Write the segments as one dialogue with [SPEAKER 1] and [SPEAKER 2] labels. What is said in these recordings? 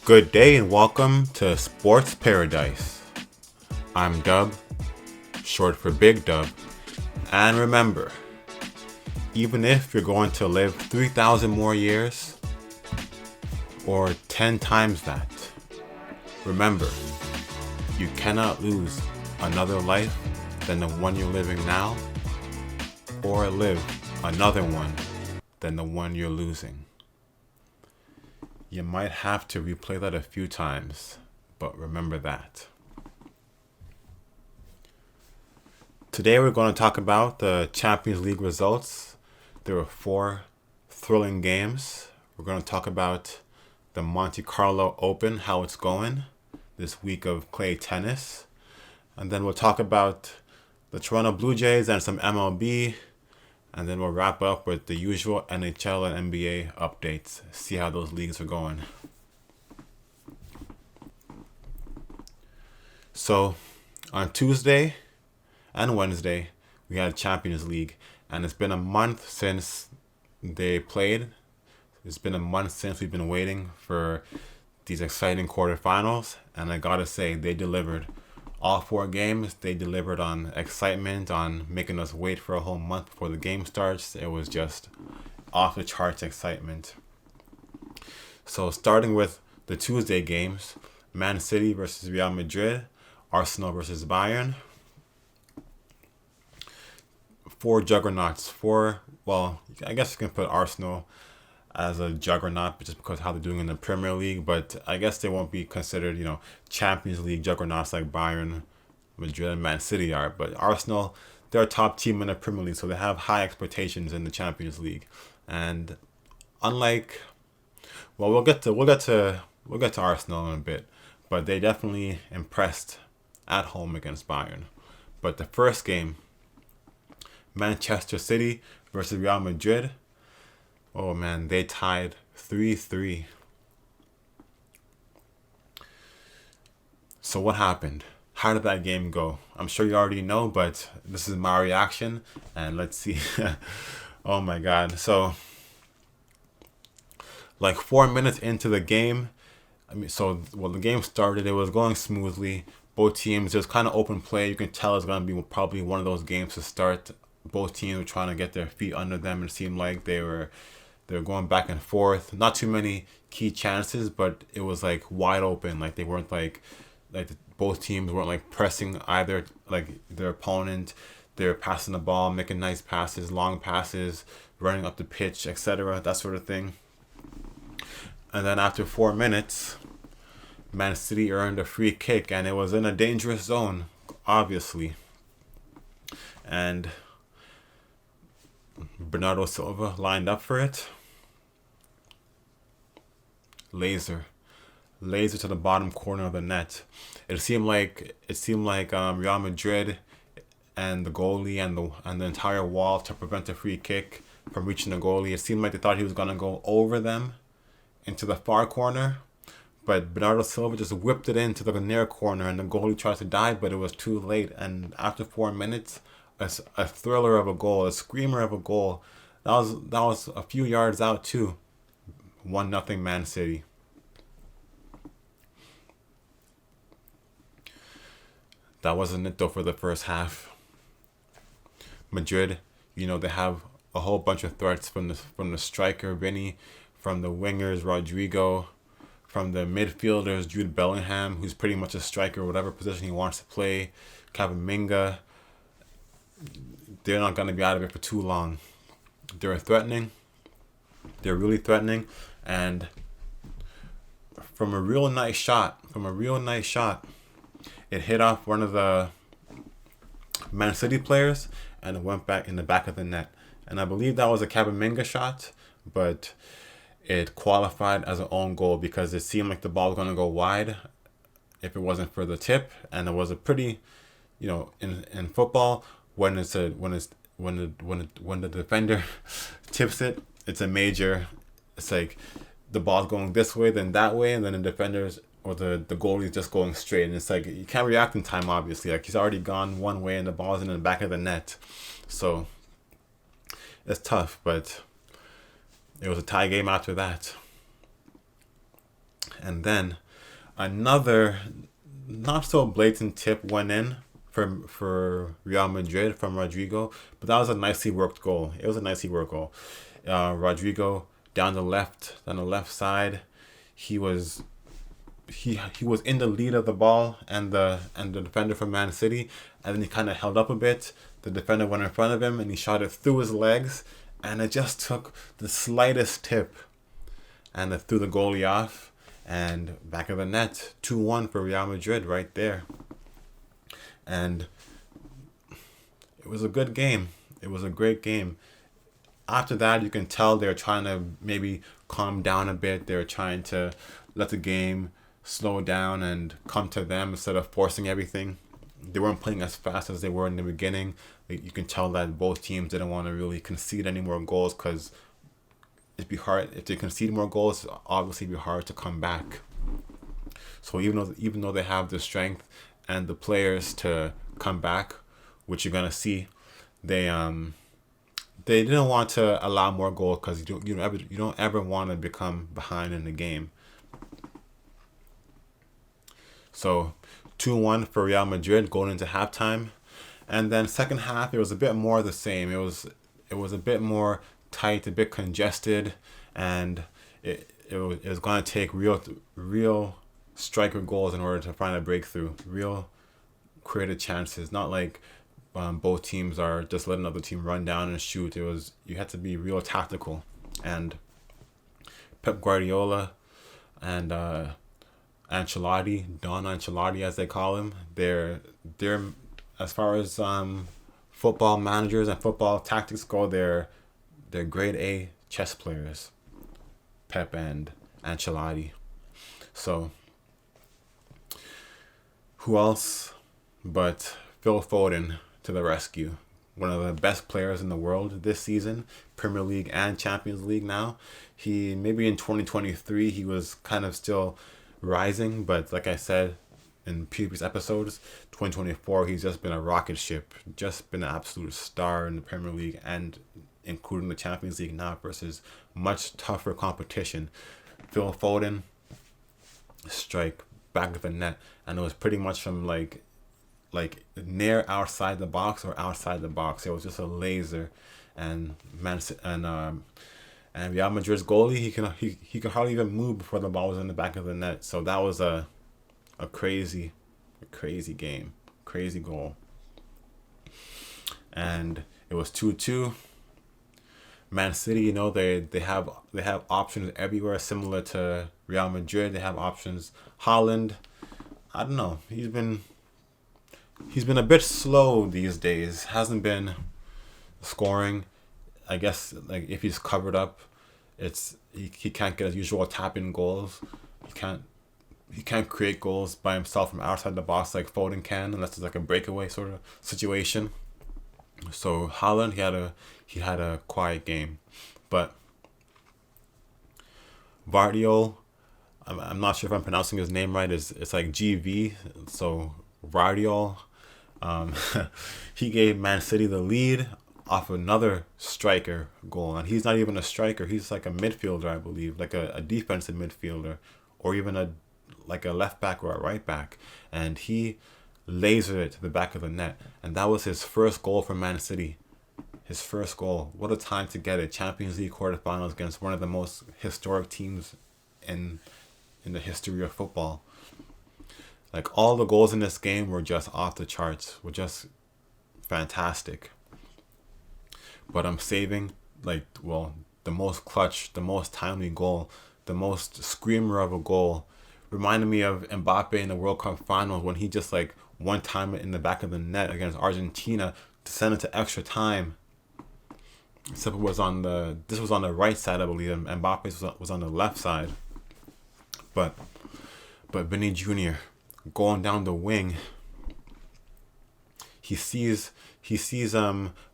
[SPEAKER 1] Good day and welcome to Sports Paradise. I'm Dub, short for Big Dub, and remember, even if you're going to live 3,000 more years, or 10 times that, remember, you cannot lose another life than the one you're living now, or live another one than the one you're losing. You might have to replay that a few times, but remember that. Today we're going to talk about the Champions League results. There were 4 thrilling games. We're going to talk about the Monte Carlo Open, how it's going this week of clay tennis. And then we'll talk about the Toronto Blue Jays and some MLB. And then we'll wrap up with the usual NHL and NBA updates. See how those leagues are going. So, on Tuesday and Wednesday, we had Champions League. And it's been a month since they played. It's been a month since we've been waiting for these exciting quarterfinals. And I gotta say, they delivered. All 4 games, they delivered on excitement, on making us wait for a whole month before the game starts. It was just off the charts excitement. So starting with the Tuesday games, Man City versus Real Madrid, Arsenal versus Bayern. 4 juggernauts. I guess you can put Arsenal as a juggernaut just because of how they're doing in the Premier League, but I guess they won't be considered, Champions League juggernauts like Bayern, Madrid, and Man City are. But Arsenal, they're a top team in the Premier League, so they have high expectations in the Champions League. And unlike, we'll get to Arsenal in a bit, but they definitely impressed at home against Bayern. But the first game, Manchester City versus Real Madrid. Oh man, they tied 3-3. So what happened? How did that game go? I'm sure you already know, but this is my reaction, and let's see. Oh my god. So, like 4 minutes into the game, the game started, it was going smoothly. Both teams, there's kind of open play. You can tell it's going to be probably one of those games to start. Both teams were trying to get their feet under them. It seemed like they were going back and forth. Not too many key chances, but it was like wide open. Like they weren't both teams weren't like pressing either like their opponent. They were passing the ball, making nice passes, long passes, running up the pitch, etc. That sort of thing. And then after 4 minutes, Man City earned a free kick, and it was in a dangerous zone, obviously. And Bernardo Silva lined up for it. Laser to the bottom corner of the net. It seemed like Real Madrid and the goalie and the entire wall to prevent the free kick from reaching the goalie. It seemed like they thought he was gonna go over them into the far corner, but Bernardo Silva just whipped it into the near corner, and the goalie tried to dive, but it was too late. And after 4 minutes, a thriller of a goal, a screamer of a goal. That was a few yards out too. 1-0 Man City. That wasn't it though for the first half. Madrid, they have a whole bunch of threats from the striker Vinny, from the wingers Rodrigo, from the midfielders Jude Bellingham, who's pretty much a striker, whatever position he wants to play. Camavinga. They're not going to be out of it for too long. They're threatening. They're really threatening. And from a real nice shot, it hit off one of the Man City players, and it went back in the back of the net. And I believe that was a Camavinga shot, but it qualified as an own goal because it seemed like the ball was going to go wide if it wasn't for the tip. And it was a pretty, in football, when the defender tips it, it's a major. It's like the ball's going this way, then that way, and then the defenders or the goalie's just going straight. And it's like you can't react in time, obviously. Like he's already gone one way, and the ball's in the back of the net. So it's tough, but it was a tie game after that. And then another not so blatant tip went in for Real Madrid from Rodrigo, but that was a nicely worked goal. It was a nicely worked goal. Rodrigo down the left side, he was in the lead of the ball and the defender from Man City, and then he kind of held up a bit. The defender went in front of him and he shot it through his legs, and it just took the slightest tip, and it threw the goalie off. And back of the net, 2-1 for Real Madrid right there. And it was a good game. It was a great game. After that, you can tell they're trying to maybe calm down a bit. They're trying to let the game slow down and come to them instead of forcing everything. They weren't playing as fast as they were in the beginning. You can tell that both teams didn't want to really concede any more goals because it'd be hard if they concede more goals. Obviously, it'd be hard to come back. So even though they have the strength and the players to come back, which you're gonna see, they didn't want to allow more goals because you don't ever want to become behind in the game. So 2-1 for Real Madrid going into halftime, and then second half it was a bit more of the same. It was a bit more tight, a bit congested, and it was going to take real striker goals in order to find a breakthrough, real creative chances. Not like both teams are just letting another team run down and shoot. You had to be real tactical, and Pep Guardiola and Don Ancelotti as they call him, they're as far as football managers and football tactics go, they're grade A chess players, Pep and Ancelotti. So who else but Phil Foden to the rescue? One of the best players in the world this season, Premier League and Champions League now. Maybe in 2023 he was kind of still rising, but like I said in previous episodes, 2024 he's just been a rocket ship, just been an absolute star in the Premier League and including the Champions League now versus much tougher competition. Phil Foden strike back of the net, and it was pretty much from like near outside the box or outside the box. It was just a laser, and and Real Madrid's goalie, he could hardly even move before the ball was in the back of the net. So that was a crazy game, crazy goal. And it was 2-2. Man City, they have options everywhere, similar to Real Madrid. They have options. Haaland, I don't know. He's been a bit slow these days. Hasn't been scoring. I guess like if he's covered up, he can't get his usual tap-in goals. He can't create goals by himself from outside the box like Foden can, unless it's like a breakaway sort of situation. So Haaland, he had a quiet game, but Vardiol, I'm not sure if I'm pronouncing his name right. It's like GV. So Vardiol, he gave Man City the lead off another striker goal, and he's not even a striker. He's like a midfielder, I believe, like a defensive midfielder, or even a left back or a right back, and he lasered it to the back of the net, and that was his first goal for Man City. His first goal. What a time to get it. Champions League quarterfinals against one of the most historic teams in the history of football. Like, all the goals in this game were just off the charts, were just fantastic. But I'm saving the most clutch, the most timely goal, the most screamer of a goal. Reminded me of Mbappe in the World Cup finals when he just one time in the back of the net against Argentina to send it to extra time. Except this was on the right side, I believe, and Mbappe's was on the left side. But Vinny Jr. going down the wing, he sees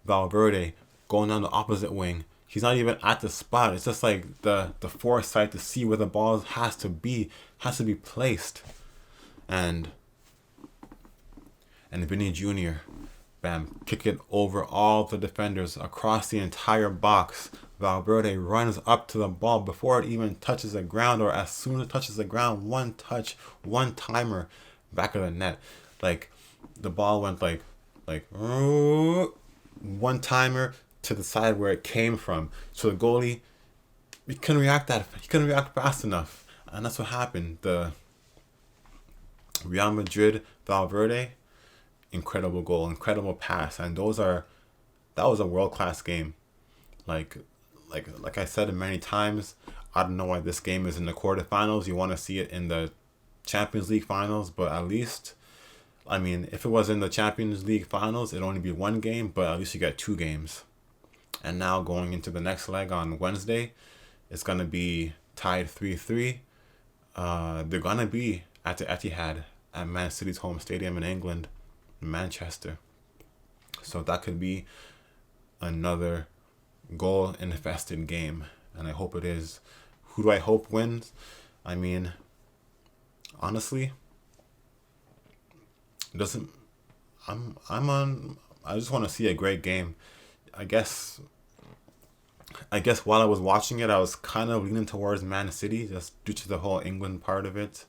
[SPEAKER 1] Valverde going down the opposite wing. He's not even at the spot. It's just like the foresight to see where the ball has to be placed. And Vinny Jr. Bam, kick it over all the defenders across the entire box. Valverde runs up to the ball before it even touches the ground, or as soon as it touches the ground, one touch, one timer, back of the net. Like the ball went like one timer to the side where it came from. So the goalie, he couldn't react fast enough, and that's what happened. The Real Madrid Valverde, incredible goal, incredible pass, and that was a world class game. Like I said many times, I don't know why this game is in the quarterfinals. You want to see it in the Champions League finals, but at least, I mean, if it was in the Champions League finals, it'd only be one game, but at least you get 2 games. And now going into the next leg on Wednesday, it's gonna be tied 3-3. They're gonna be at the Etihad at Man City's home stadium in England, Manchester. So that could be another goal-infested game, and I hope it is. Who do I hope wins? I mean, honestly, doesn't. I'm on. I just want to see a great game. I guess while I was watching it, I was kind of leaning towards Man City just due to the whole England part of it.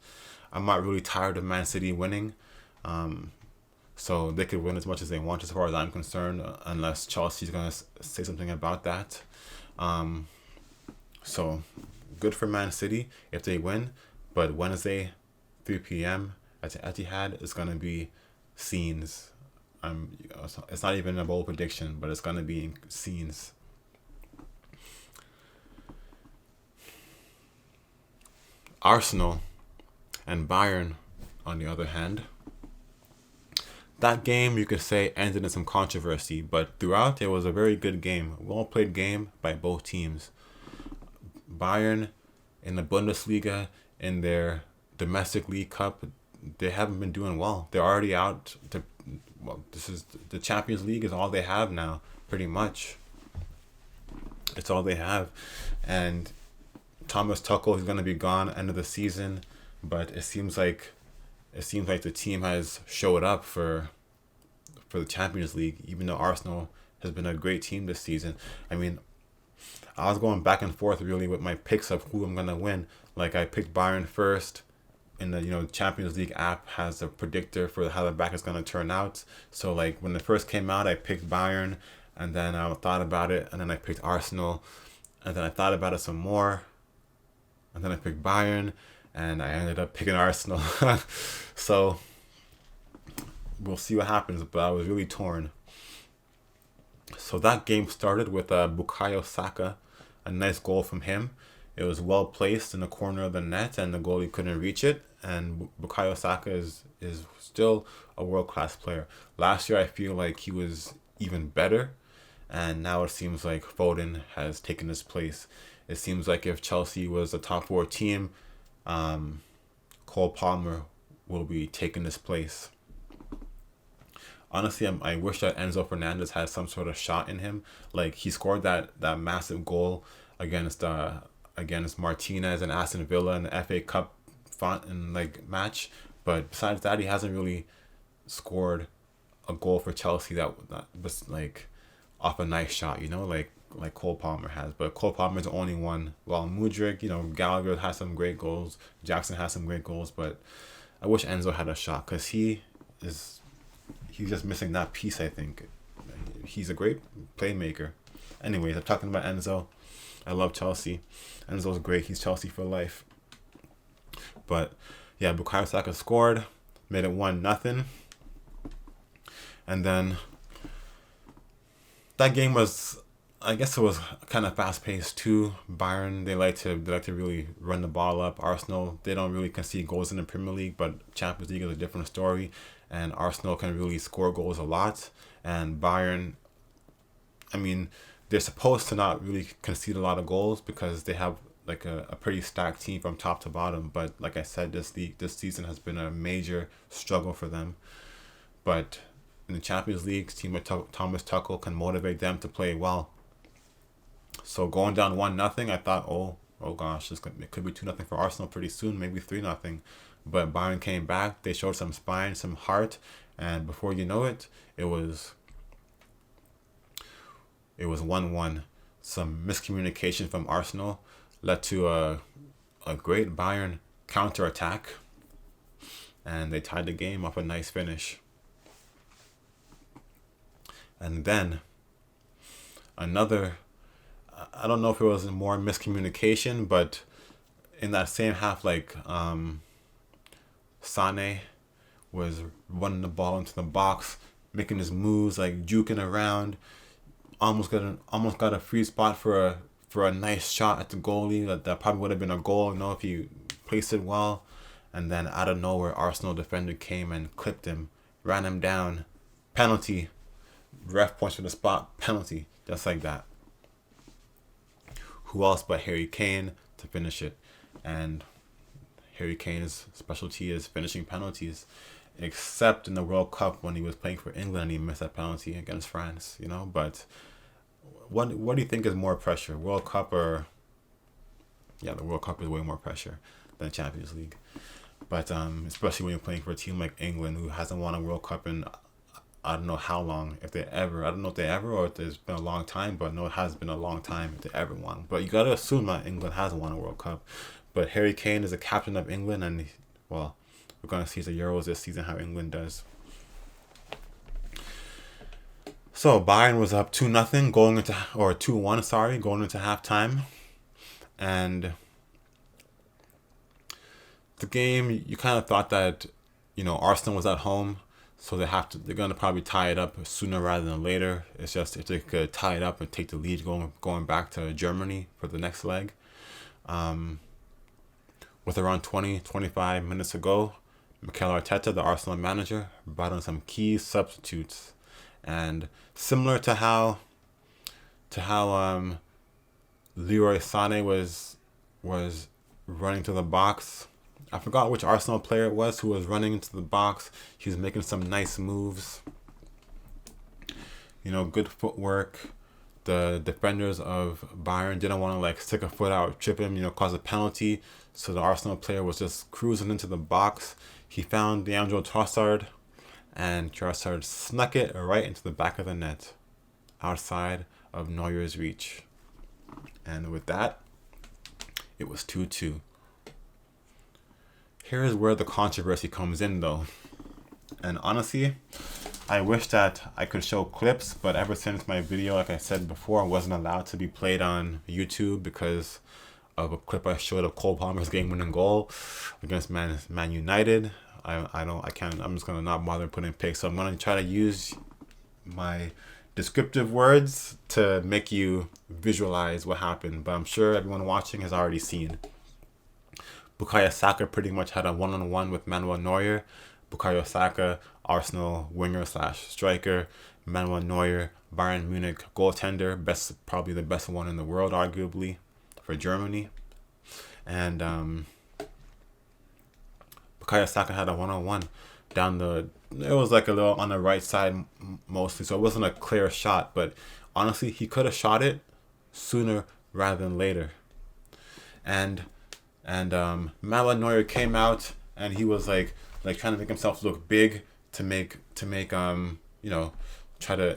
[SPEAKER 1] I'm not really tired of Man City winning. So they could win as much as they want as far as I'm concerned, unless Chelsea's going to say something about that. So good for Man City if they win. But Wednesday, 3 p.m. at the Etihad is going to be scenes. It's not even a bold prediction, but it's going to be scenes. Arsenal and Bayern, on the other hand, that game you could say ended in some controversy, but throughout it was a very good game, well played game by both teams. Bayern in the Bundesliga, in their domestic league cup, they haven't been doing well. They're already out to, this is the Champions League is all they have now, pretty much. It's all they have, and Thomas Tuchel is going to be gone end of the season, but it seems like the team has showed up for the Champions League, even though Arsenal has been a great team this season. I mean, I was going back and forth really with my picks of who I'm going to win. Like I picked Bayern first, and the Champions League app has a predictor for how the back is going to turn out. So like when it first came out, I picked Bayern, and then I thought about it, and then I picked Arsenal, and then I thought about it some more, and then I picked Bayern, and I ended up picking Arsenal. So we'll see what happens, but I was really torn. So that game started with Bukayo Saka, a nice goal from him. It was well placed in the corner of the net, and the goalie couldn't reach it. And Bukayo Saka is still a world-class player. Last year, I feel like he was even better, and now it seems like Foden has taken his place. It seems like if Chelsea was a top 4 team, Cole Palmer will be taking this place. Honestly, I wish that Enzo Fernandez had some sort of shot in him. Like he scored that massive goal against Martinez and Aston Villa in the FA Cup match, but besides that, he hasn't really scored a goal for Chelsea that was like off a nice shot, like Cole Palmer has. But Cole Palmer's the only one. While Mudryk, Gallagher has some great goals, Jackson has some great goals, but I wish Enzo had a shot because he's just missing that piece, I think. He's a great playmaker. Anyways, I'm talking about Enzo. I love Chelsea. Enzo's great. He's Chelsea for life. But yeah, Bukayo Saka scored, made it 1-0. And then that game was, I guess it was kind of fast paced too. Bayern, they like to really run the ball up. Arsenal, they don't really concede goals in the Premier League, but Champions League is a different story. And Arsenal can really score goals a lot. And Bayern, I mean, they're supposed to not really concede a lot of goals because they have like a pretty stacked team from top to bottom. But like I said, this season has been a major struggle for them. But in the Champions League, team with Thomas Tuchel can motivate them to play well. So going down 1-0, I thought, oh gosh, it could be 2-0 for Arsenal pretty soon, maybe 3-0. But Bayern came back. They showed some spine, some heart, and before you know it, it was It was 1-1. Some miscommunication from Arsenal led to a great Bayern counterattack, and they tied the game off a nice finish. And then another, I don't know if it was more miscommunication, but in that same half, like Sane was running the ball into the box, making his moves, like juking around, almost got a free spot for a nice shot at the goalie. That probably would have been a goal, if he placed it well. And then out of nowhere, Arsenal defender came and clipped him, ran him down, penalty. Ref points for the spot, penalty, just like that. Who else but Harry Kane to finish it? And Harry Kane's specialty is finishing penalties, except in the World Cup when he was playing for England and he missed that penalty against France, But what do you think is more pressure, World Cup or... Yeah, the World Cup is way more pressure than Champions League. But especially when you're playing for a team like England, who hasn't won a World Cup in I don't know how long, I don't know if they ever, or if it's been a long time, but no, it has been a long time if they ever won. But you got to assume that England hasn't won a World Cup. But Harry Kane is the captain of England, and, we're going to see the Euros this season, how England does. So Bayern was up 2-0 going into, or 2-1, going into halftime. And the game, you kind of thought that, Arsenal was at home, so they're gonna probably tie it up sooner rather than later. It's just if they could tie it up and take the lead going back to Germany for the next leg. With around 20-25 minutes ago, Mikel Arteta, the Arsenal manager, brought in some key substitutes, and similar to how Leroy Sané was running to the box. I forgot which Arsenal player it was who was running into the box. He was making some nice moves. Good footwork. The defenders of Bayern didn't want to stick a foot out, trip him, cause a penalty. So the Arsenal player was just cruising into the box. He found Leandro Trossard, and Trossard snuck it right into the back of the net, outside of Neuer's reach. And with that, it was 2-2. Here's where the controversy comes in, though. And honestly, I wish that I could show clips, but ever since my video, like I said before, wasn't allowed to be played on YouTube because of a clip I showed of Cole Palmer's game-winning goal against Man United, I'm just gonna not bother putting pics. So I'm gonna try to use my descriptive words to make you visualize what happened. But I'm sure everyone watching has already seen. Bukayo Saka pretty much had a one-on-one with Manuel Neuer. Bukayo Saka, Arsenal winger/striker. Manuel Neuer, Bayern Munich goaltender, probably the best one in the world, arguably, for Germany. And Bukayo Saka had a one-on-one it was like a little on the right side mostly, so it wasn't a clear shot, but honestly, he could have shot it sooner rather than later. And Manuel Neuer came out and he was like trying to make himself look big to make try to,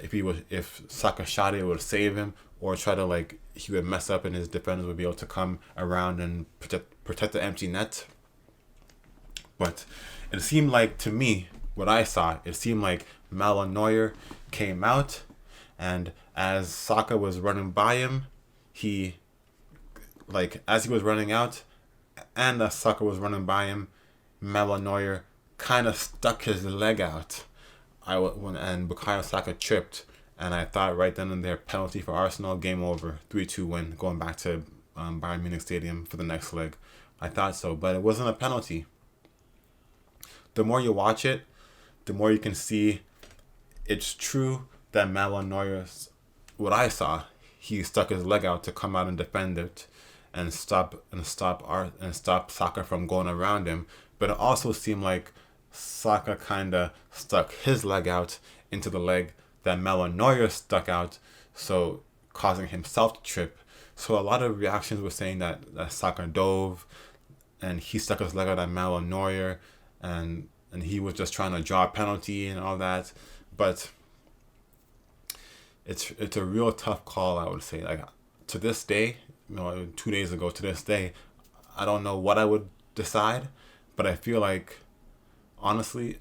[SPEAKER 1] if Saka shot it, it would save him, or try to he would mess up and his defenders would be able to come around and protect the empty net. But it seemed like, to me, what I saw, it seemed like Manuel Neuer came out, and as Saka was running by him, as he was running out, and as Saka was running by him, Manuel Neuer kind of stuck his leg out. And Bukayo Saka tripped, and I thought right then and there, penalty for Arsenal, game over, 3-2 win, going back to Bayern Munich Stadium for the next leg. I thought so, but it wasn't a penalty. The more you watch it, the more you can see it's true that Manuel Neuer, what I saw, he stuck his leg out to come out and defend it and stop Saka from going around him. But it also seemed like Saka kind of stuck his leg out into the leg that Manuel Neuer stuck out, so causing himself to trip. So a lot of reactions were saying that Saka dove and he stuck his leg out at Manuel Neuer, and he was just trying to draw a penalty and all that. But it's a real tough call, I would say. Like, to this day, 2 days ago to this day, I don't know what I would decide, but I feel like, honestly,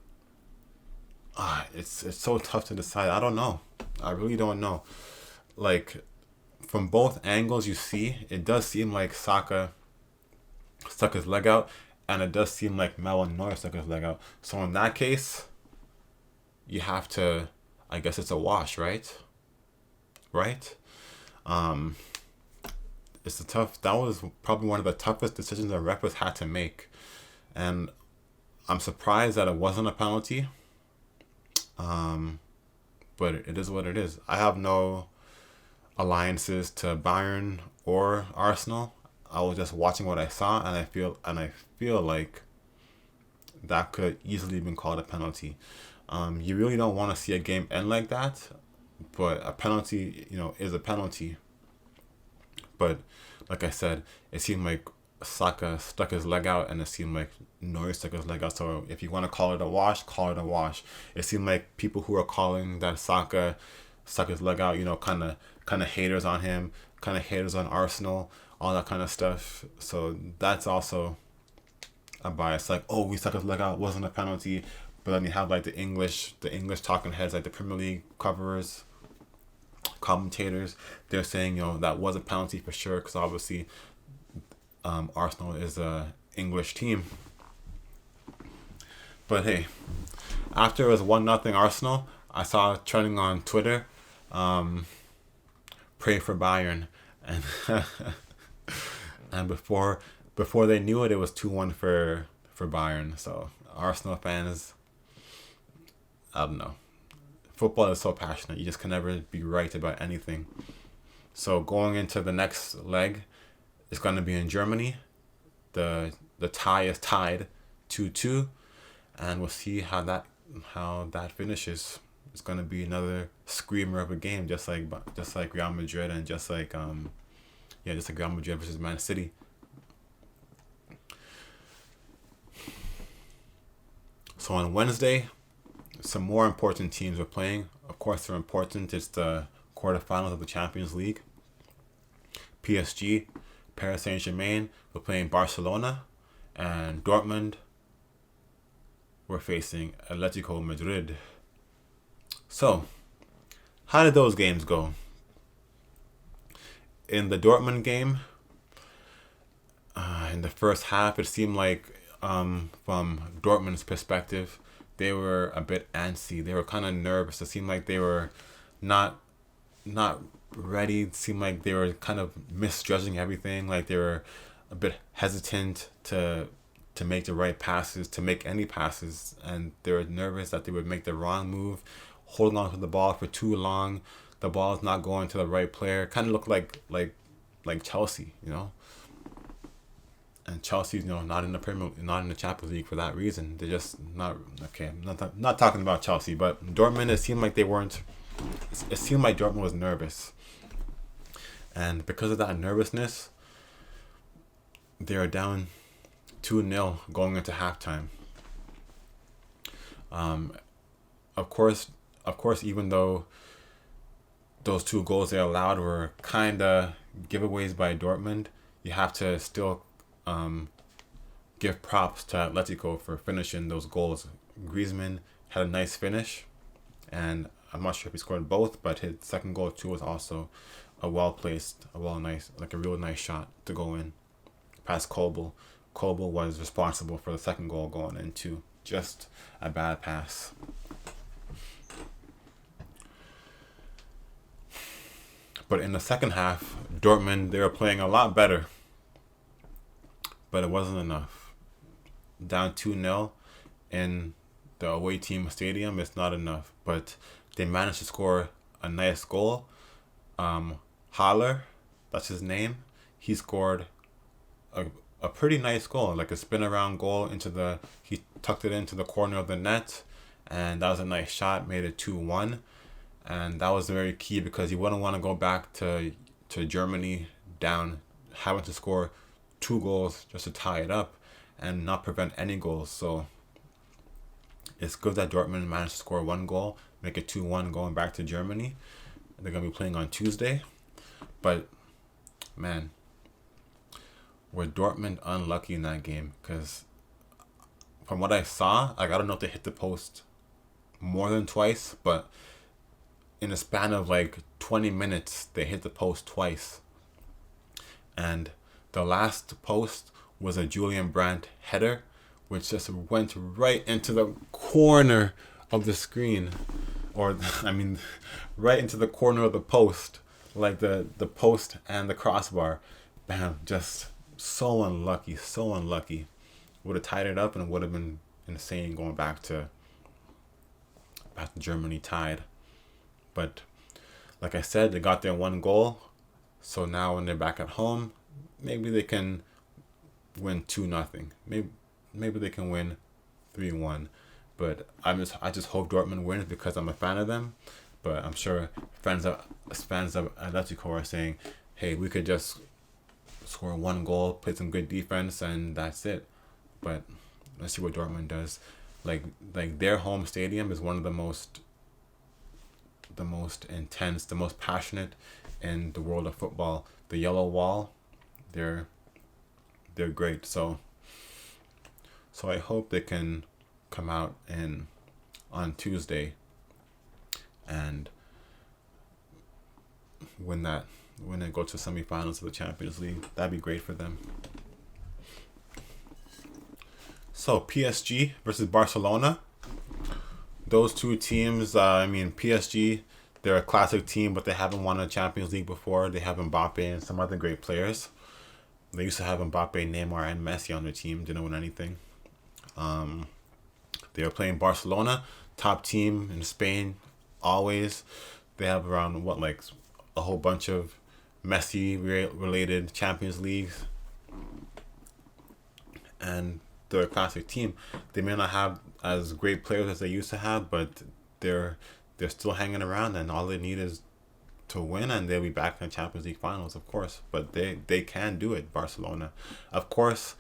[SPEAKER 1] it's so tough to decide. I don't know. I really don't know. Like, from both angles you see, it does seem like Saka stuck his leg out, and it does seem like Marouane Neuer stuck his leg out. So in that case, you have to, I guess it's a wash, right? Right? Um, it's a tough. That was probably one of the toughest decisions the referees had to make, and I'm surprised that it wasn't a penalty. But it is what it is. I have no alliances to Bayern or Arsenal. I was just watching what I saw, and I feel like that could easily have been called a penalty. You really don't want to see a game end like that, but a penalty, is a penalty. But like I said, it seemed like Saka stuck his leg out, and it seemed like Neuer stuck his leg out. So if you want to call it a wash, call it a wash. It seemed like people who are calling that Saka stuck his leg out, kind of haters on him, kind of haters on Arsenal, all that kind of stuff. So that's also a bias. Like, oh, we stuck his leg out, wasn't a penalty. But then you have like the English talking heads, like the Premier League coverers, commentators. They're saying, that was a penalty for sure, because obviously Arsenal is a English team. But hey, after it was 1-0 Arsenal, I saw trending on Twitter, pray for Bayern, and and before they knew it, it was 2-1 for Bayern. So Arsenal fans, I don't know. Football is so passionate. You just can never be right about anything. So going into the next leg, it's going to be in Germany. The tie is tied 2-2, and we'll see how that finishes. It's going to be another screamer of a game, just like Real Madrid, and just like Real Madrid versus Man City. So on Wednesday, some more important teams are playing. Of course, they're important. It's the quarterfinals of the Champions League. PSG, Paris Saint-Germain, we're playing Barcelona, and Dortmund, we're facing Atletico Madrid. So, how did those games go? In the Dortmund game, in the first half, it seemed like, from Dortmund's perspective, they were a bit antsy. They were kind of nervous. It seemed like they were not ready. It seemed like they were kind of misjudging everything. Like they were a bit hesitant to make the right passes, to make any passes, and they were nervous that they would make the wrong move, holding on to the ball for too long. The ball's not going to the right player. Kind of looked like Chelsea, And Chelsea's, not in the Champions League for that reason. They're just not okay. I'm not talking about Chelsea, but Dortmund. It seemed like they weren't. It seemed like Dortmund was nervous, and because of that nervousness, they are down 2-0 going into halftime. Of course, even though those 2 goals they allowed were kind of giveaways by Dortmund, you have to still give props to Atletico for finishing those goals. Griezmann had a nice finish, and I'm not sure if he scored both, but his second goal too was also a real nice shot to go in past Kobel. Kobel was responsible for the second goal going into just a bad pass. But in the second half, Dortmund, they were playing a lot better, but it wasn't enough. Down 2-0 in the away team stadium, it's not enough. But they managed to score a nice goal. Haller, that's his name, he scored a pretty nice goal, like a spin around goal he tucked it into the corner of the net, and that was a nice shot, made it 2-1. And that was very key, because you wouldn't want to go back to Germany down, having to score 2 goals just to tie it up and not prevent any goals. So it's good that Dortmund managed to score 1 goal, make it 2-1 going back to Germany. They're gonna be playing on Tuesday, but man, were Dortmund unlucky in that game? Because from what I saw, like I don't know if they hit the post more than twice, but in a span of like 20 minutes, they hit the post twice. And the last post was a Julian Brandt header, which just went right into the corner of the screen. Or, I mean, right into the corner of the post. Like the post and the crossbar. Bam, just so unlucky, so unlucky. Would have tied it up and it would have been insane going back to Germany tied. But like I said, they got their one goal. So now when they're back at home, maybe they can win 2-0. Maybe they can win 3-1. But I just hope Dortmund wins because I'm a fan of them. But I'm sure fans of Atletico are saying, hey, we could just score one goal, play some good defense, and that's it. But let's see what Dortmund does. Like their home stadium is one of the most intense, the most passionate in the world of football. The yellow wall, they're great. So I hope they can come out on Tuesday and win and go to semifinals of the Champions League. That'd be great for them. So PSG versus Barcelona. Those two teams, PSG, they're a classic team, but they haven't won a Champions League before. They have Mbappe and some other great players. They used to have Mbappe, Neymar, and Messi on their team. Didn't win anything. They are playing Barcelona, top team in Spain, always. They have around, a whole bunch of Messi-related Champions Leagues. And they're a classic team. They may not have as great players as they used to have, but they're still hanging around, and all they need is to win, and they'll be back in the Champions League finals, of course. But they can do it, Barcelona. Of course,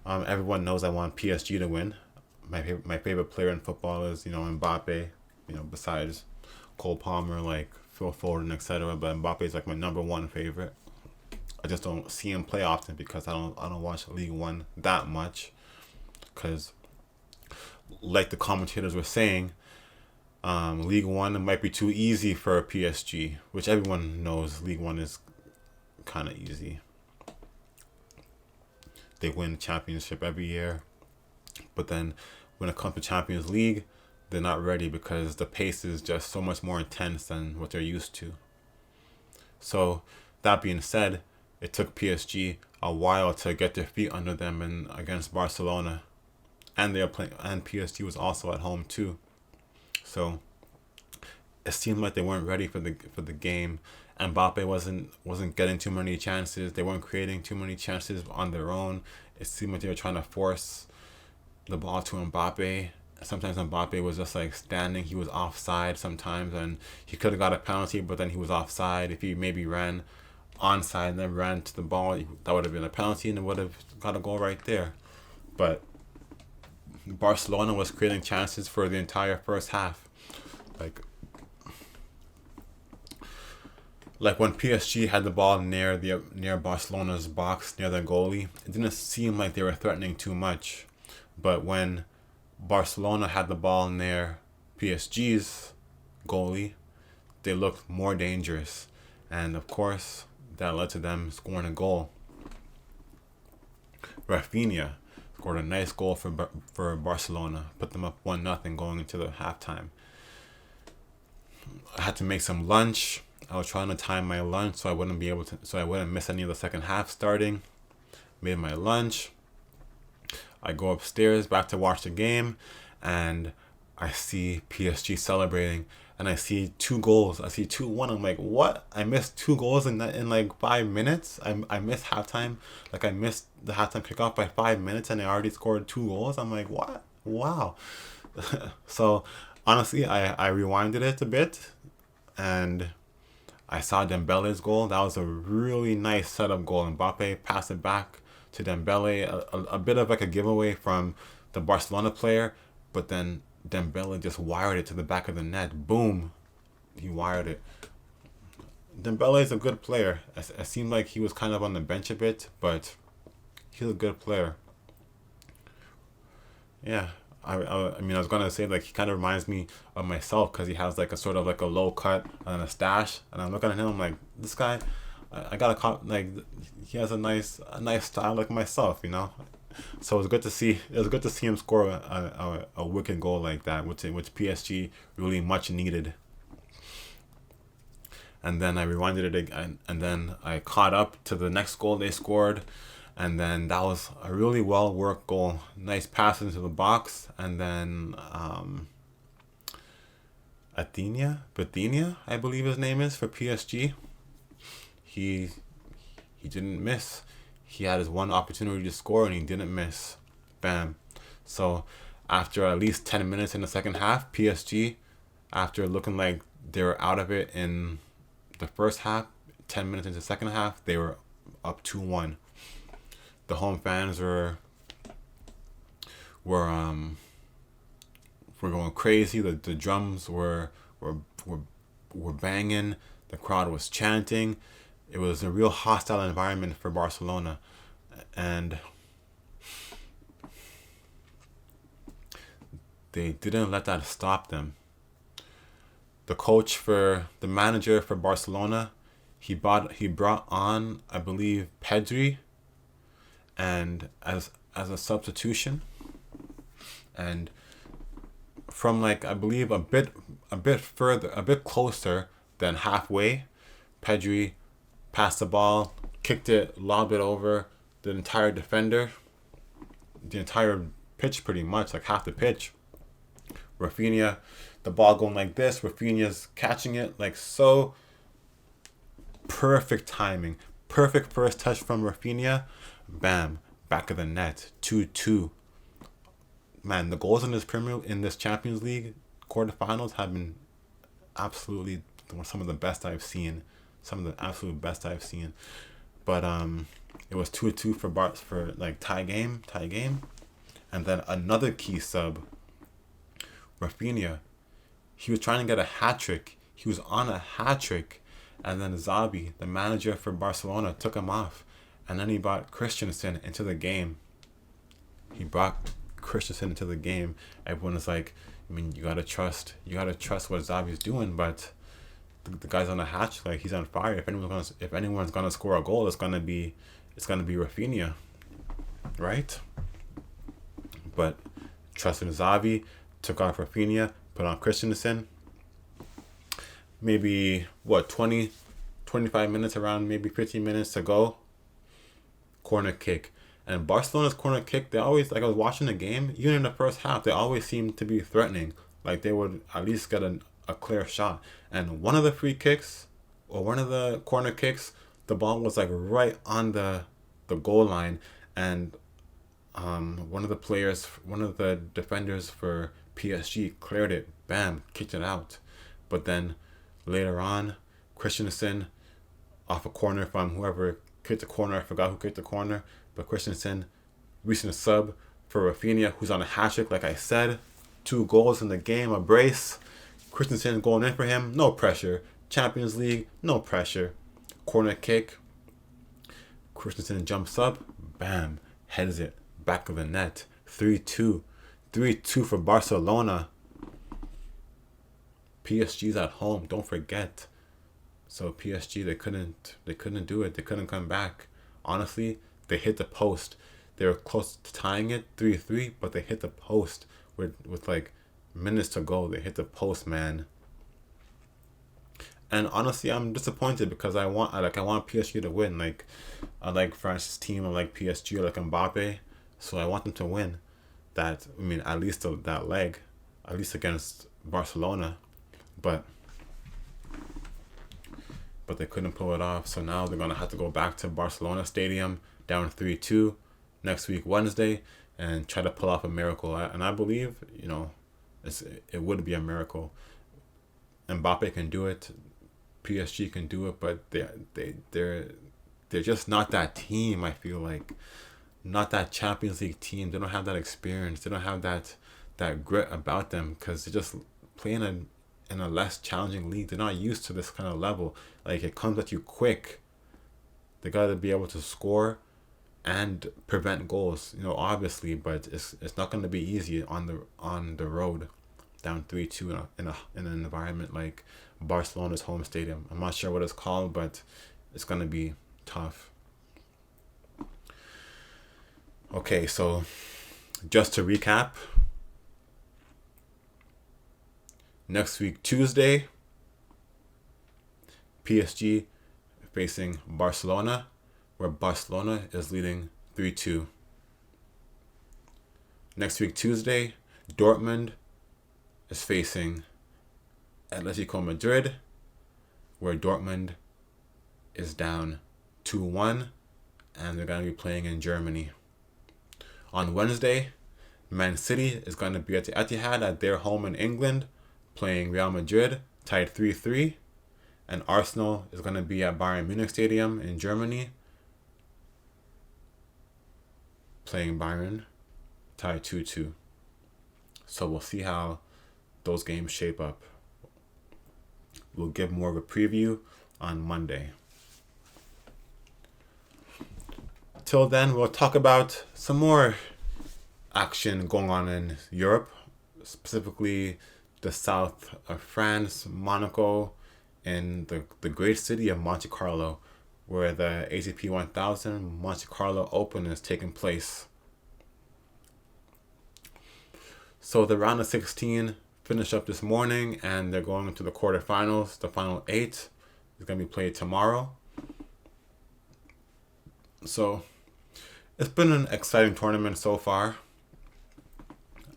[SPEAKER 1] everyone knows I want PSG to win. My favorite player in football is, Mbappe, besides Cole Palmer, like Phil Foden, etc. But Mbappe is like my number one favorite. I just don't see him play often because I don't watch League One that much. Because, like the commentators were saying, League One might be too easy for PSG, which everyone knows League One is kind of easy. They win the championship every year. But then when it comes to Champions League, they're not ready because the pace is just so much more intense than what they're used to. So, that being said, it took PSG a while to get their feet under them and against Barcelona. And they are playing, and PSG was also at home too. So it seemed like they weren't ready for the game. Mbappe wasn't getting too many chances. They weren't creating too many chances on their own. It seemed like they were trying to force the ball to Mbappe. Sometimes Mbappe was just like standing. He was offside sometimes, and he could have got a penalty, but then he was offside. If he maybe ran onside and then ran to the ball, that would have been a penalty, and it would have got a goal right there. But Barcelona was creating chances for the entire first half. Like when PSG had the ball near Barcelona's box, near their goalie, it didn't seem like they were threatening too much. But when Barcelona had the ball near PSG's goalie, they looked more dangerous. And of course, that led to them scoring a goal. Rafinha scored a nice goal for Barcelona, put them up 1-0 going into the halftime. I had to make some lunch. I was trying to time my lunch so I wouldn't miss any of the second half starting. Made my lunch. I go upstairs back to watch the game, and I see PSG celebrating, and I see 2 goals. I see 2-1. I'm like, what? I missed 2 goals in like 5 minutes. I missed halftime. Like I missed the halftime kickoff by 5 minutes, and I already scored 2 goals. I'm like, what? Wow. So honestly, I rewinded it a bit, and I saw Dembele's goal. That was a really nice setup goal. Mbappe passed it back to Dembele, a bit of like a giveaway from the Barcelona player, but then Dembele just wired it to the back of the net. Boom. He wired it. Dembele is a good player. It seemed like he was kind of on the bench a bit, but he's a good player. Yeah, I mean, I was gonna say like he kind of reminds me of myself because he has like a sort of like a low cut and a stash, and I'm looking at him, I'm like, this guy, I got a cop like he has a nice style like myself, you know. So it was good to see him score a wicked goal like that, which PSG really much needed. And then I rewinded it again, and then I caught up to the next goal they scored, and then that was a really well worked goal. Nice pass into the box, and then Bithinia, I believe his name is for PSG. He he didn't miss. He had his one opportunity to score and he didn't miss. Bam. So after at least 10 minutes in the second half, PSG, after looking like they were out of it in the first half, 10 minutes into the second half, they were up 2-1. The home fans were going crazy. The drums were banging. The crowd was chanting. It was a real hostile environment for Barcelona, and they didn't let that stop them. The manager for Barcelona, he brought on, I believe, Pedri, and as a substitution, and from like I believe a bit further, a bit closer than halfway, Pedri passed the ball, kicked it, lobbed it over the entire defender, the entire pitch pretty much, like half the pitch. Rafinha, the ball going like this, Rafinha's catching it like so. Perfect timing. Perfect first touch from Rafinha. Bam. Back of the net. 2-2. Man, the goals in this Champions League quarterfinals have been absolutely some of the best I've seen. Some of the absolute best I've seen. But it was 2-2 for like tie game. And then another key sub, Rafinha. He was trying to get a hat trick. He was on a hat trick. And then Xavi, the manager for Barcelona, took him off. And then he brought Christensen into the game. Everyone was like, I mean, you gotta trust what Xavi's doing, but the guy's on a hatch, like he's on fire. If anyone's gonna score a goal, it's gonna be Rafinha, right? But trusting Xavi, took off Rafinha, put on Christensen. Maybe 25 minutes, around maybe 15 minutes to go. Corner kick. And Barcelona's corner kick, they always, like I was watching the game, even in the first half, they always seemed to be threatening. Like they would at least get a clear shot. And one of the corner kicks, the ball was like right on the goal line. And one of the defenders for PSG cleared it. Bam, kicked it out. But then later on, Christensen off a corner from whoever kicked the corner. I forgot who kicked the corner. But Christensen recent sub for Rafinha, who's on a hat-trick, like I said. 2 goals in the game, a brace. Christensen going in for him, no pressure. Champions League, no pressure. Corner kick. Christensen jumps up, bam, heads it, back of the net. 3-2. 3-2 for Barcelona. PSG's at home, don't forget. So PSG, they couldn't do it. They couldn't come back. Honestly, they hit the post. They were close to tying it 3-3, but they hit the post with like minutes to go. They hit the post, man. And honestly, I'm disappointed because I want PSG to win. Like I like France's team. I like PSG. I like Mbappe. So I want them to win. At least that leg, at least against Barcelona, but they couldn't pull it off. So now they're gonna have to go back to Barcelona Stadium, down 3-2, next week Wednesday, and try to pull off a miracle. And I believe, it would be a miracle. Mbappe can do it, PSG can do it, but they're just not that team. I feel like not that Champions League team. They don't have that experience. They don't have that grit about them because they're just playing in a less challenging league. They're not used to this kind of level. Like, it comes at you quick. They got to be able to score and prevent goals, obviously, but it's not going to be easy on the road, down 3-2 in an environment like Barcelona's home stadium. I'm not sure what it's called, but it's going to be tough. Okay, so just to recap, next week Tuesday, PSG facing Barcelona, where Barcelona is leading 3-2. Next week Tuesday, Dortmund is facing Atletico Madrid, where Dortmund is down 2-1, and they're going to be playing in Germany. On Wednesday, Man City is going to be at the Etihad at their home in England, playing Real Madrid, tied 3-3. And Arsenal is going to be at Bayern Munich Stadium in Germany, playing Bayern, tied 2-2. So we'll see how those games shape up. We'll give more of a preview on Monday. Till then, we'll talk about some more action going on in Europe, specifically the south of France, Monaco, and the great city of Monte Carlo, where the ATP 1000 Monte Carlo Open is taking place. So the round of 16 finished up this morning, and they're going into the quarterfinals. The final 8 is going to be played tomorrow. So it's been an exciting tournament so far.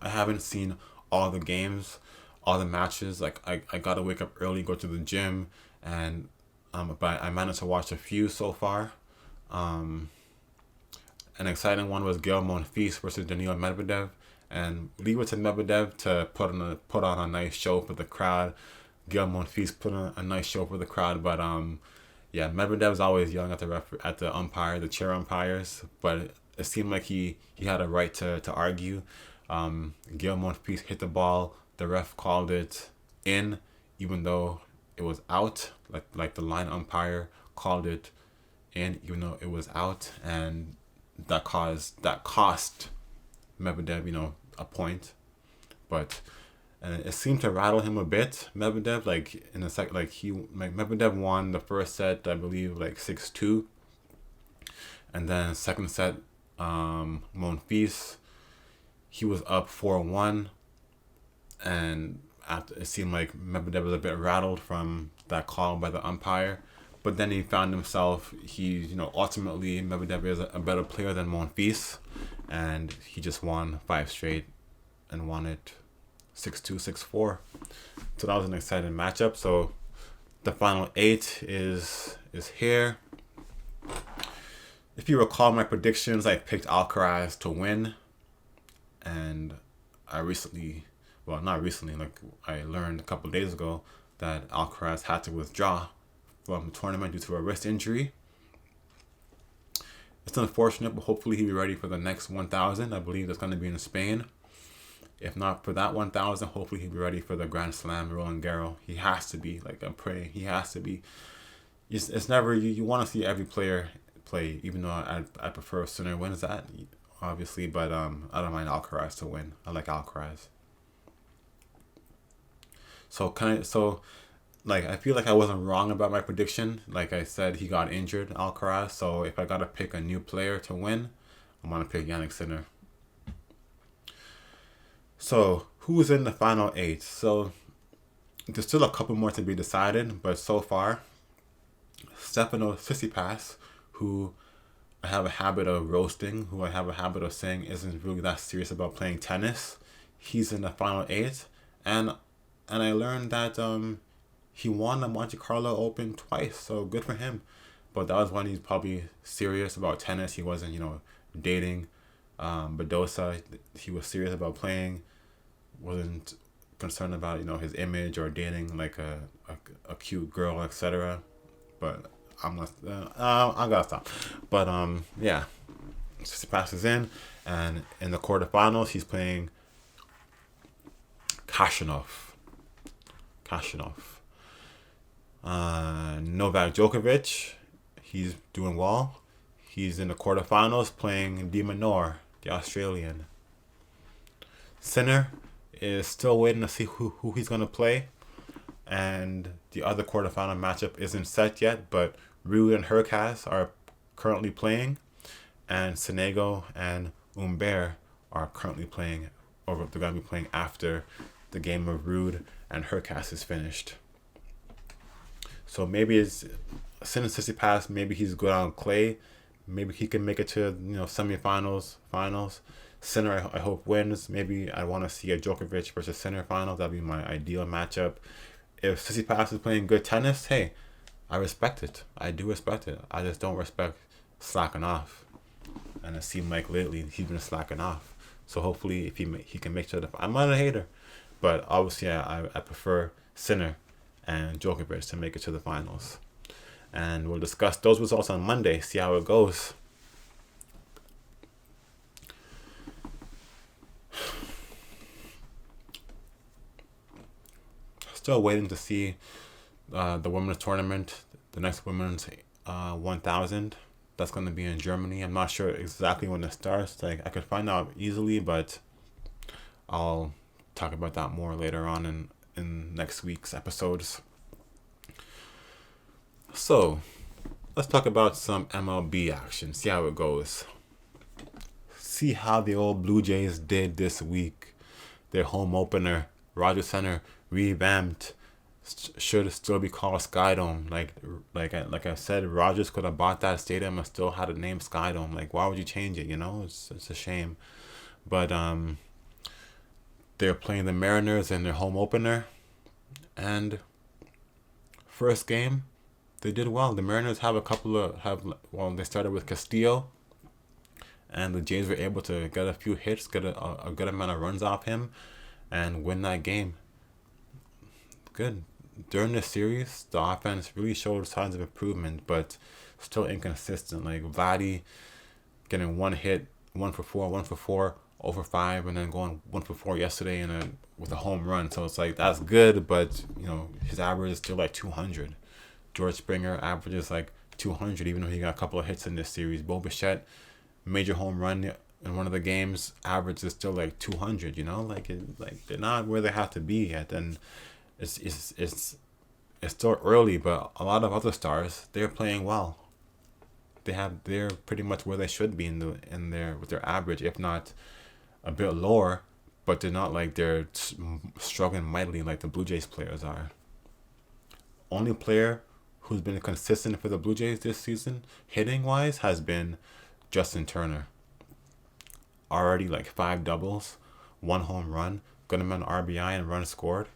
[SPEAKER 1] I haven't seen all the games, all the matches. Like, I gotta wake up early, go to the gym, and but I managed to watch a few so far. An exciting one was Gael Monfils versus Daniil Medvedev, and leave it to Medvedev to put on a nice show for the crowd. Gael Monfils put on a nice show for the crowd, but yeah, Medvedev's always yelling at the chair umpires, but it seemed like he had a right to argue. Gael Monfils hit the ball. The ref called it in, even though it was out. Like the line umpire called it in, even though it was out, and that cost Medvedev, a point. But it seemed to rattle him a bit. Medvedev, Medvedev won the first set, I believe, 6-2, and then second set, Monfils, he was up 4-1, and it seemed like Medvedev was a bit rattled from that call by the umpire. But then he found himself, ultimately Medvedev is a better player than Monfils, and he just won 5 straight and won it 6-2, 6-4. So that was an exciting matchup. So the final 8 is here. If you recall my predictions, I picked Alcaraz to win, and I learned a couple of days ago that Alcaraz had to withdraw from the tournament due to a wrist injury. It's unfortunate, but hopefully he'll be ready for the next 1,000. I believe that's going to be in Spain. If not for that 1,000, hopefully he'll be ready for the Grand Slam, Roland Garros. He has to be. I'm praying he has to be. It's never, you want to see every player play, even though I prefer Sinner wins that, obviously, but I don't mind Alcaraz to win. I like Alcaraz. I feel like I wasn't wrong about my prediction. Like I said, he got injured, Alcaraz. So if I gotta pick a new player to win, I'm gonna pick Jannik Sinner. So who's in the final 8? So there's still a couple more to be decided, but so far, Stefanos Tsitsipas, who I have a habit of roasting, who I have a habit of saying isn't really that serious about playing tennis, he's in the final 8, and I learned that he won the Monte Carlo Open twice, so good for him. But that was when he's probably serious about tennis. He wasn't, dating Badosa. He was serious about playing. Wasn't concerned about, his image or dating like a cute girl, etc. But I gotta stop. But yeah, Tsitsipas is in, and in the quarterfinals he's playing Khachanov. Kashinov. Novak Djokovic, he's doing well. He's in the quarterfinals playing De Minaur, the Australian. Sinner is still waiting to see who he's going to play. And the other quarterfinal matchup isn't set yet, but Ruud and Hurkacz are currently playing. And Sonego and Humbert are currently playing, or they're going to be playing after the game of Ruud and Hurkacz is finished. So maybe it's Sinner Tsitsipas, maybe he's good on clay. Maybe he can make it to semifinals, finals. Sinner, I hope, wins. Maybe I want to see a Djokovic versus Sinner final. That'd be my ideal matchup. If Tsitsipas is playing good tennis, hey, I respect it. I do respect it. I just don't respect slacking off. And it seemed like lately he's been slacking off. So hopefully, if he can make sure that I'm not a hater, but obviously I prefer Sinner and Djokovic to make it to the finals. And we'll discuss those results on Monday, see how it goes. Still waiting to see the women's tournament, the next women's 1000. That's going to be in Germany. I'm not sure exactly when it starts. Like, I could find out easily, but I'll talk about that more later on in next week's episodes. So, let's talk about some MLB action, see how it goes. See how the old Blue Jays did this week. Their home opener, Rogers Center, revamped, should still be called Skydome. Like I said, Rogers could have bought that stadium and still had it named Skydome. Like, why would you change it? It's a shame. But they're playing the Mariners in their home opener, and first game, they did well. The Mariners they started with Castillo, and the Jays were able to get a few hits, get a good amount of runs off him, and win that game. Good. During this series, the offense really showed signs of improvement, but still inconsistent. Like Vladdy getting one hit, 1-for-4, 0-for-5, and then going 1-for-4 yesterday with a home run. So it's like, that's good, but his average is still like 200. George Springer averages like 200, even though he got a couple of hits in this series. Bo Bichette, major home run in one of the games, average is still like 200. Like they're not where they have to be yet, and it's still early. But a lot of other stars, they're playing well. They're pretty much where they should be with their average, if not a bit lower. But they're not like they're struggling mightily like the Blue Jays players are. Only player who's been consistent for the Blue Jays this season, hitting wise, has been Justin Turner. Already like 5 doubles, 1 home run, good amount of RBI and runs scored,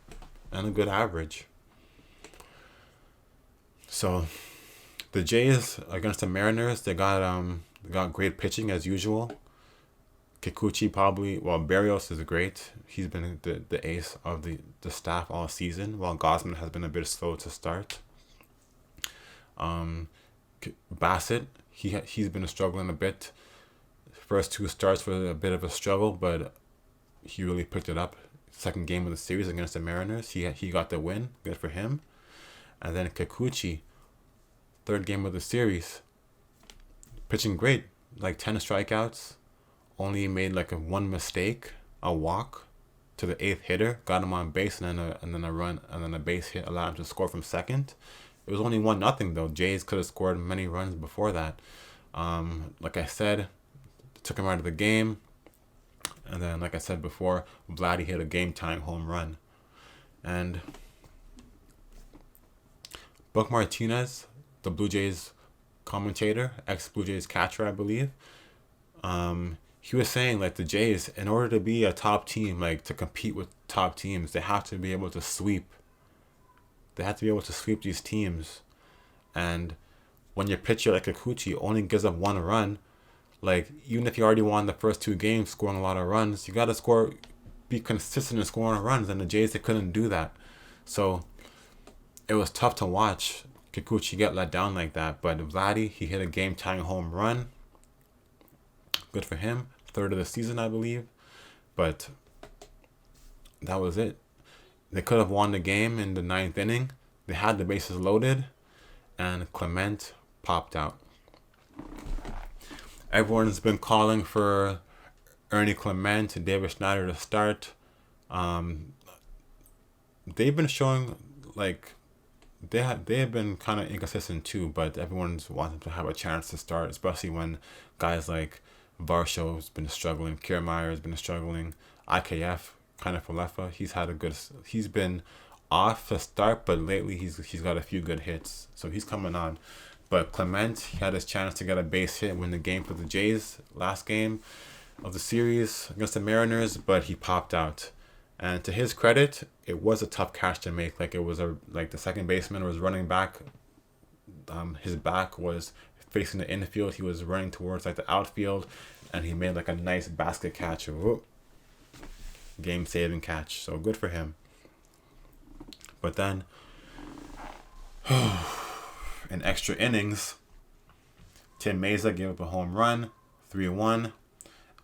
[SPEAKER 1] and a good average. So the Jays against the Mariners, they got great pitching as usual. Kikuchi Barrios is great. He's been the ace of the staff all season, while Gausman has been a bit slow to start. Bassett, he's been struggling a bit. First 2 starts were a bit of a struggle, but he really picked it up. Second game of the series against the Mariners, he got the win. Good for him. And then Kikuchi, third game of the series, pitching great, like 10 strikeouts. Only made like one mistake, a walk to the 8th hitter, got him on base, and then a run, and then a base hit allowed him to score from second. It was only 1-0 though. Jays could have scored many runs before that. Like I said, took him out of the game, and then like I said before, Vladdy hit a game-tying home run. And Buck Martinez, the Blue Jays commentator, ex-Blue Jays catcher, I believe, he was saying like the Jays, in order to be a top team, like to compete with top teams, they have to be able to sweep. They have to be able to sweep these teams. And when your pitcher like Kikuchi only gives up 1 run, like even if you already won the first 2 games scoring a lot of runs, you got to be consistent in scoring runs, and the Jays, they couldn't do that. So it was tough to watch Kikuchi get let down like that. But Vladdy, he hit a game-tying home run. Good for him. 3rd of the season, I believe. But that was it. They could have won the game in the ninth inning. They had the bases loaded, and Clement popped out. Everyone's been calling for Ernie Clement and David Schneider to start. They've been showing like they have been kind of inconsistent too, but everyone's wanting to have a chance to start, especially when guys like Varsho's been struggling, Kiermaier's been struggling, IKF kind of Falefa. He's been off to start, but lately he's got a few good hits, so he's coming on. But Clement, he had his chance to get a base hit, win the game for the Jays last game of the series against the Mariners, but he popped out. And to his credit, it was a tough catch to make. Like the second baseman was running back. His back was facing the infield. He was running towards like the outfield, and he made like a nice basket catch. Game saving catch. So good for him. But then, in extra innings, Tim Mesa gave up a home run, 3-1,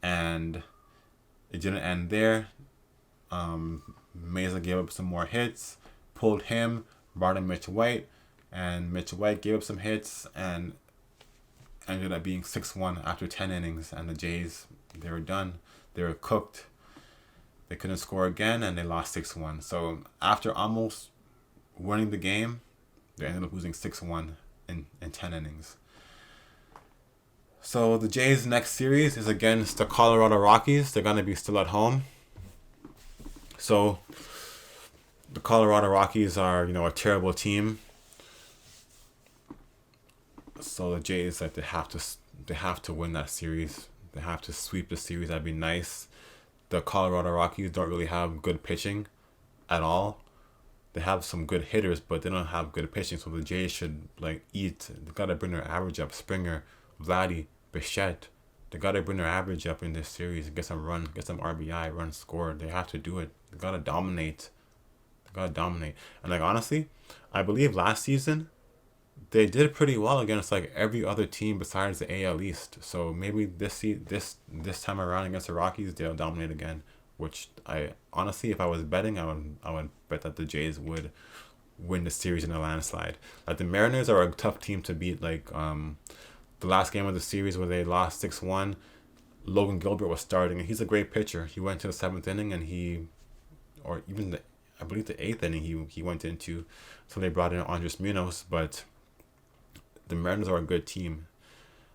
[SPEAKER 1] and it didn't end there. Mesa gave up some more hits, pulled him, brought in Mitch White, and Mitch White gave up some hits and ended up being 6-1 after 10 innings. And the Jays, they were done. They were cooked. They couldn't score again, and they lost 6-1. So after almost winning the game, they ended up losing 6-1 in 10 innings. So the Jays' next series is against the Colorado Rockies. They're going to be still at home. So the Colorado Rockies are, a terrible team. So the Jays, like, they have to win that series. They have to sweep the series. That'd be nice. The Colorado Rockies don't really have good pitching at all. They have some good hitters, but they don't have good pitching. So the Jays should eat. They gotta bring their average up. Springer, Vladdy, Bichette. They gotta bring their average up in this series and get some run, get some RBI, run score. They have to do it. They gotta dominate. And honestly, I believe last season they did pretty well against every other team besides the AL East. So maybe this time around against the Rockies, they'll dominate again. Which I honestly, if I was betting, I would bet that the Jays would win the series in a landslide. Like the Mariners are a tough team to beat. The last game of the series where they lost 6-1, Logan Gilbert was starting, and he's a great pitcher. He went to the 7th inning, and I believe the 8th inning he went into, so they brought in Andres Munoz. But the Mariners are a good team,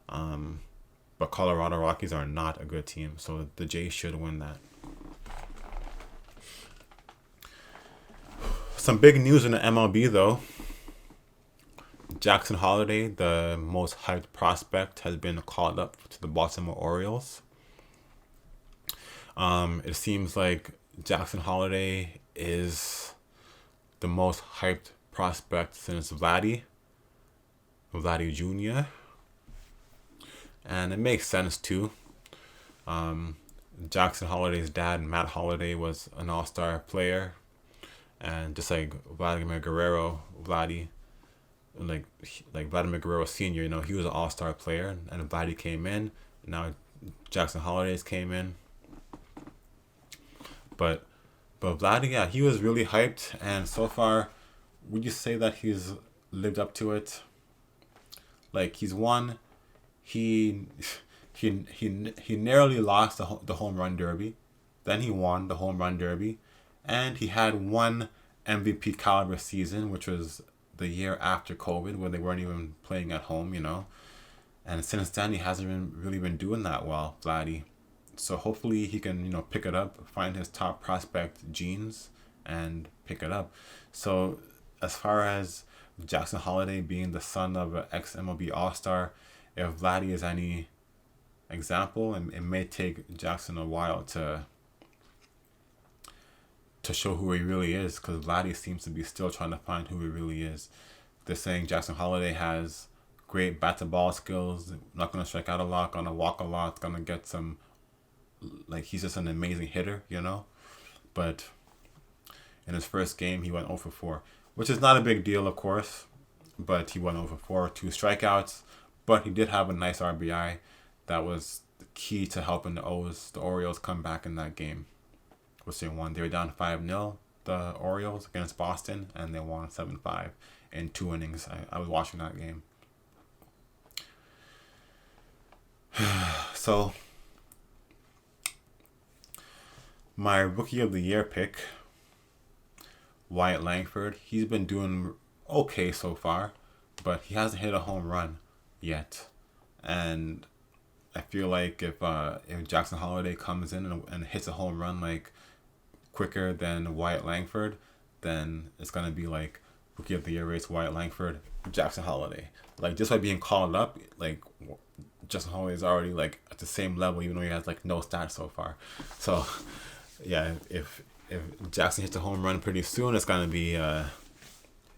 [SPEAKER 1] but Colorado Rockies are not a good team, so the Jays should win that. Some big news in the MLB though. Jackson Holliday, the most hyped prospect, has been called up to the Baltimore Orioles. It seems like Jackson Holliday is the most hyped prospect since Vladdy Jr. And it makes sense too. Jackson Holliday's dad, Matt Holliday, was an all-star player. And just like Vladimir Guerrero, Vladdy Vladimir Guerrero Sr., he was an all-star player, and Vladdy came in. Now Jackson Holliday's came in. But Vladdy, yeah, he was really hyped, and so far, would you say that he's lived up to it? He's won. He narrowly lost the home run derby. Then he won the home run derby. And he had one MVP caliber season, which was the year after COVID, where they weren't even playing at home, And since then, he hasn't really been doing that well, Vladdy. So hopefully he can, pick it up, find his top prospect genes, and pick it up. So as far as Jackson Holliday being the son of an ex-MLB All-Star, if Vladdy is any example, and it may take Jackson a while to show who he really is, because Vladdy seems to be still trying to find who he really is. They're saying Jackson Holliday has great bat-to-ball skills, not going to strike out a lot, going to walk a lot, going to get some, he's just an amazing hitter, But in his first game, he went 0 for 4, which is not a big deal, of course, but he went 0 for 4, 2 strikeouts, but he did have a nice RBI. That was the key to helping the Orioles come back in that game. They won. They were down 5-0. the Orioles against Boston, and they won 7-5 in 2 innings. I was watching that game. So, my Rookie of the Year pick, Wyatt Langford, he's been doing okay so far, but he hasn't hit a home run yet. And I feel like if Jackson Holliday comes in and hits a home run like quicker than Wyatt Langford, then it's gonna be like Rookie of the Year race Wyatt Langford, Jackson Holliday. Like, just by being called up, like Jackson Holliday is already like at the same level, even though he has like no stats so far. So yeah, if Jackson hits a home run pretty soon, it's gonna be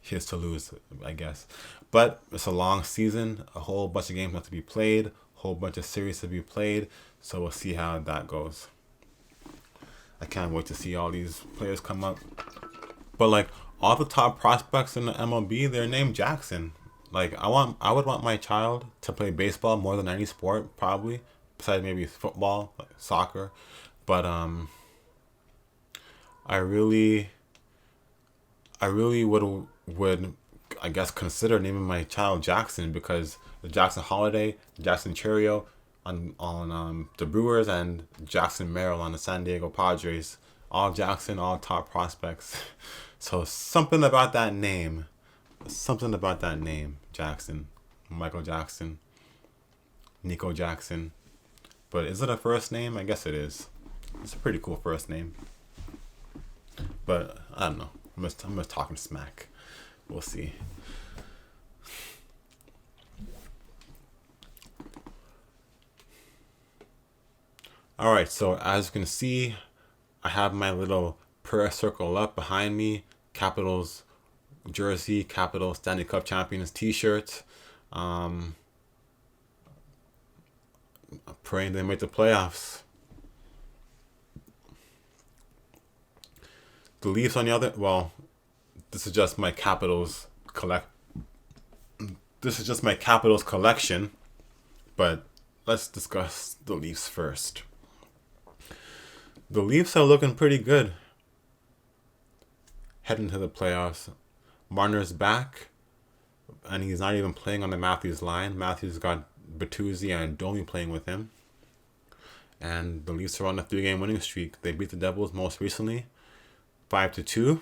[SPEAKER 1] his to lose, I guess. But it's a long season, a whole bunch of games have to be played, a whole bunch of series to be played. So we'll see how that goes. I can't wait to see all these players come up. But like all the top prospects in the MLB, they're named Jackson. Like I would want my child to play baseball more than any sport, probably, besides maybe football, like soccer. But I really would I guess consider naming my child Jackson, because the Jackson Holiday, Jackson Cheerio on the Brewers, and Jackson Merrill on the San Diego Padres. All Jackson, all top prospects. So something about that name, Jackson, Michael Jackson, Nico Jackson. But is it a first name? I guess it is. It's a pretty cool first name. But I don't know. I'm just talking smack. We'll see. All right. So as you can see, I have my little prayer circle up behind me. Capitals jersey, Capitals Stanley Cup Champions T-shirt. I'm praying they make the playoffs. The Leafs on the other, well, this is just my Capitals collection, but let's discuss the Leafs first. The Leafs are looking pretty good heading to the playoffs. Marner's back, and he's not even playing on the Matthews line. Matthews got Bertuzzi and Domi playing with him. And the Leafs are on a 3-game winning streak. They beat the Devils most recently, 5-2.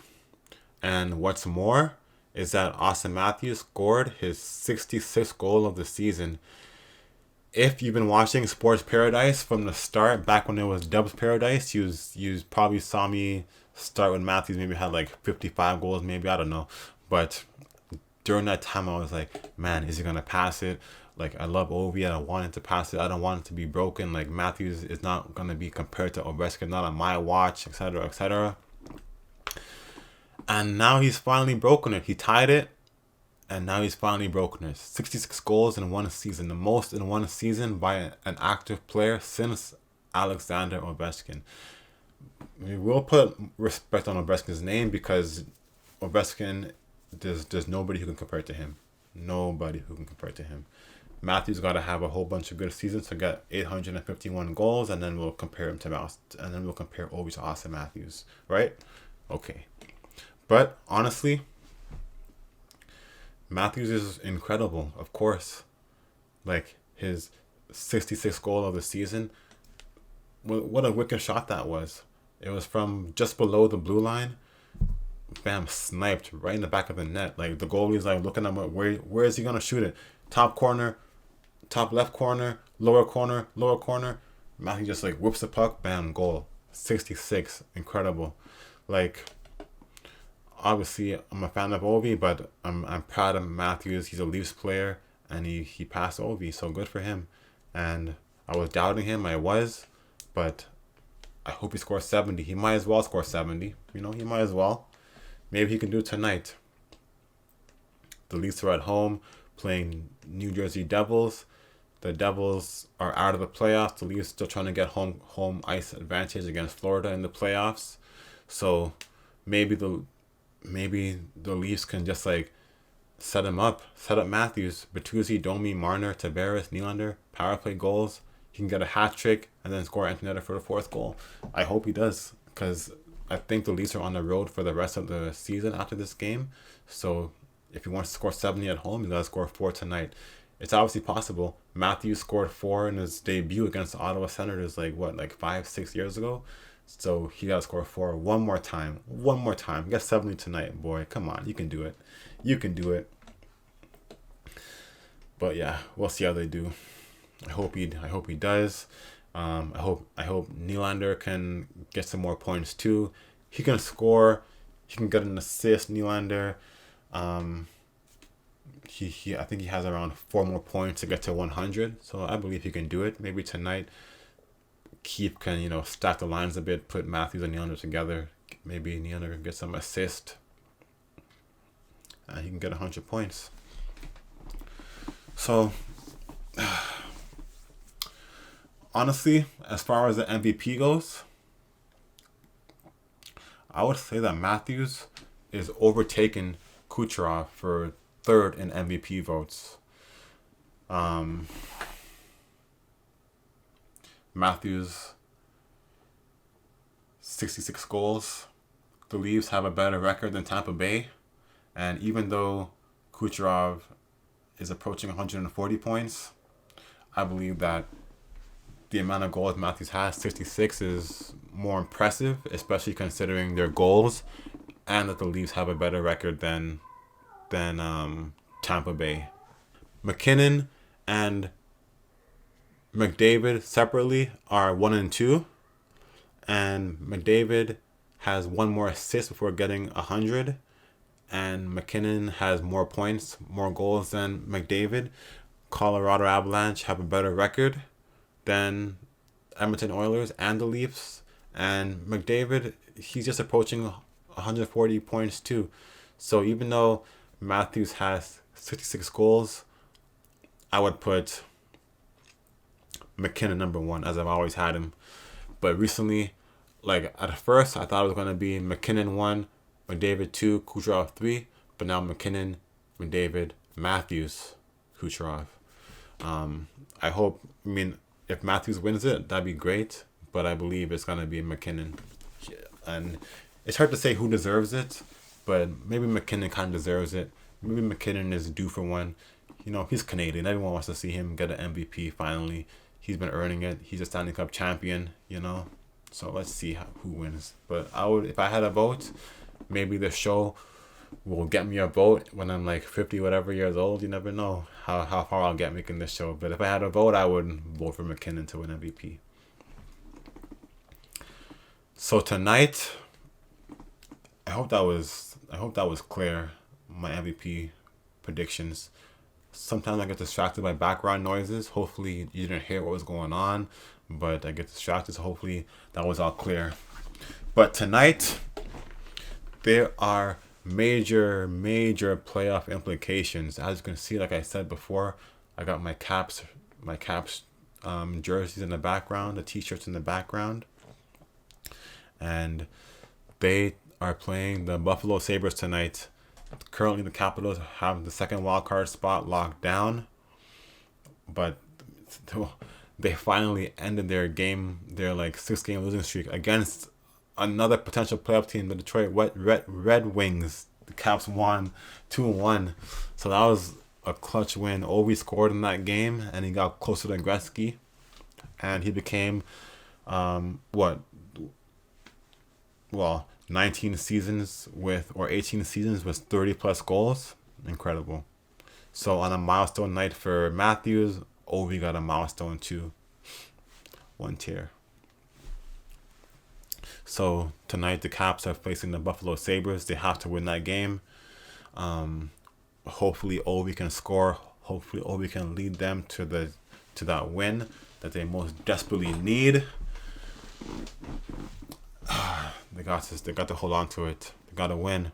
[SPEAKER 1] And what's more is that Auston Matthews scored his 66th goal of the season. If you've been watching Sports Paradise from the start, back when it was Dubs Paradise, you probably saw me start when Matthews maybe had like 55 goals, maybe, I don't know. But during that time, I was like, man, is he going to pass it? Like, I love Ovi. I don't want him to pass it. I don't want it to be broken. Like, Matthews is not going to be compared to Ovechkin, not on my watch, etc., etc. And now he's finally broken it. He tied it, and now he's finally broken it. 66 goals in one season, the most in one season by an active player since Alexander Ovechkin. We will put respect on Ovechkin's name, because Ovechkin, there's nobody who can compare to him. Nobody who can compare to him. Matthews got to have a whole bunch of good seasons to get 851 goals, and then we'll compare him to Ovi to Auston Matthews, right? Okay. But honestly, Matthews is incredible, of course. Like, his 66th goal of the season, what a wicked shot that was. It was from just below the blue line. Bam, sniped right in the back of the net. Like, the goalie's like looking at where is he gonna shoot it? Top corner, top left corner, lower corner, lower corner. Matthew just like whips the puck, bam, goal. 66, incredible. Like, obviously I'm a fan of Ovi, but I'm proud of Matthews. He's a Leafs player, and he passed Ovi, so good for him. And I was doubting him, but I hope he scores 70. He might as well score 70. He might as well. Maybe he can do it tonight. The Leafs are at home playing New Jersey Devils. The Devils are out of the playoffs. The Leafs still trying to get home ice advantage against Florida in the playoffs. So maybe the Leafs can just like set up Matthews, Bertuzzi, Domi, Marner, Tavares, Nylander, power play goals. He can get a hat trick and then score empty netter for the 4th goal. I hope he does, because I think the Leafs are on the road for the rest of the season after this game. So if he wants to score 70 at home, he's got to score 4 tonight. It's obviously possible. Matthews scored 4 in his debut against the Ottawa Senators like 5-6 years ago. So he got to score 4 one more time. One more time. Get 70 tonight, boy. Come on, you can do it. You can do it. But yeah, we'll see how they do. I hope he does. I hope Nylander can get some more points too. He can score. He can get an assist. Nylander. He I think he has around 4 more points to get to 100. So I believe he can do it. Maybe tonight, Keith can stack the lines a bit, put Matthews and Nylander together. Maybe Nylander can get some assist. And he can get 100 points. So, honestly, as far as the MVP goes, I would say that Matthews is overtaking Kucherov for 3rd in MVP votes. Matthews, 66 goals. The Leafs have a better record than Tampa Bay. And even though Kucherov is approaching 140 points, I believe that the amount of goals Matthews has, 66, is more impressive, especially considering their goals, and that the Leafs have a better record than Tampa Bay. McKinnon and McDavid separately are 1 and 2, and McDavid has 1 more assist before getting 100. And McKinnon has more points, more goals than McDavid. Colorado Avalanche have a better record than Edmonton Oilers and the Leafs. And McDavid, he's just approaching 140 points too. So even though Matthews has 66 goals, I would put McKinnon number 1, as I've always had him. But recently, at first, I thought it was going to be McKinnon 1, McDavid 2, Kucherov 3, but now McKinnon, McDavid, Matthews, Kucherov. If Matthews wins it, that'd be great, but I believe it's going to be McKinnon. And it's hard to say who deserves it, but maybe McKinnon kind of deserves it. Maybe McKinnon is due for one. He's Canadian. Everyone wants to see him get an MVP finally. He's been earning it. He's a Stanley Cup champion, So let's see who wins. But if I had a vote, maybe the show will get me a vote when I'm 50 whatever years old. You never know how far I'll get making this show. But if I had a vote, I would vote for McKinnon to win MVP. So tonight, I hope that was clear, my MVP predictions. Sometimes I get distracted by background noises. Hopefully you didn't hear what was going on, but I get distracted, so hopefully that was all clear. But tonight, there are major playoff implications. As you can see, like I said before, I got my Caps jerseys in the background, the t-shirts in the background, and they are playing the Buffalo Sabres tonight. Currently, the Capitals have the second wildcard spot locked down, but they finally ended their 6-game losing streak against another potential playoff team, the Detroit Red Wings. The Caps won 2-1, so that was a clutch win. Ovi scored in that game, and he got closer to Gretzky, and he became 18 seasons with 30 plus goals. Incredible. So on a milestone night for Matthews, Ovi got a milestone too. 1 tier. So tonight the Caps are facing the Buffalo Sabres. They have to win that game. Hopefully Ovi can score. Hopefully Ovi can lead them to that win that they most desperately need. They got to hold on to it. They got to win.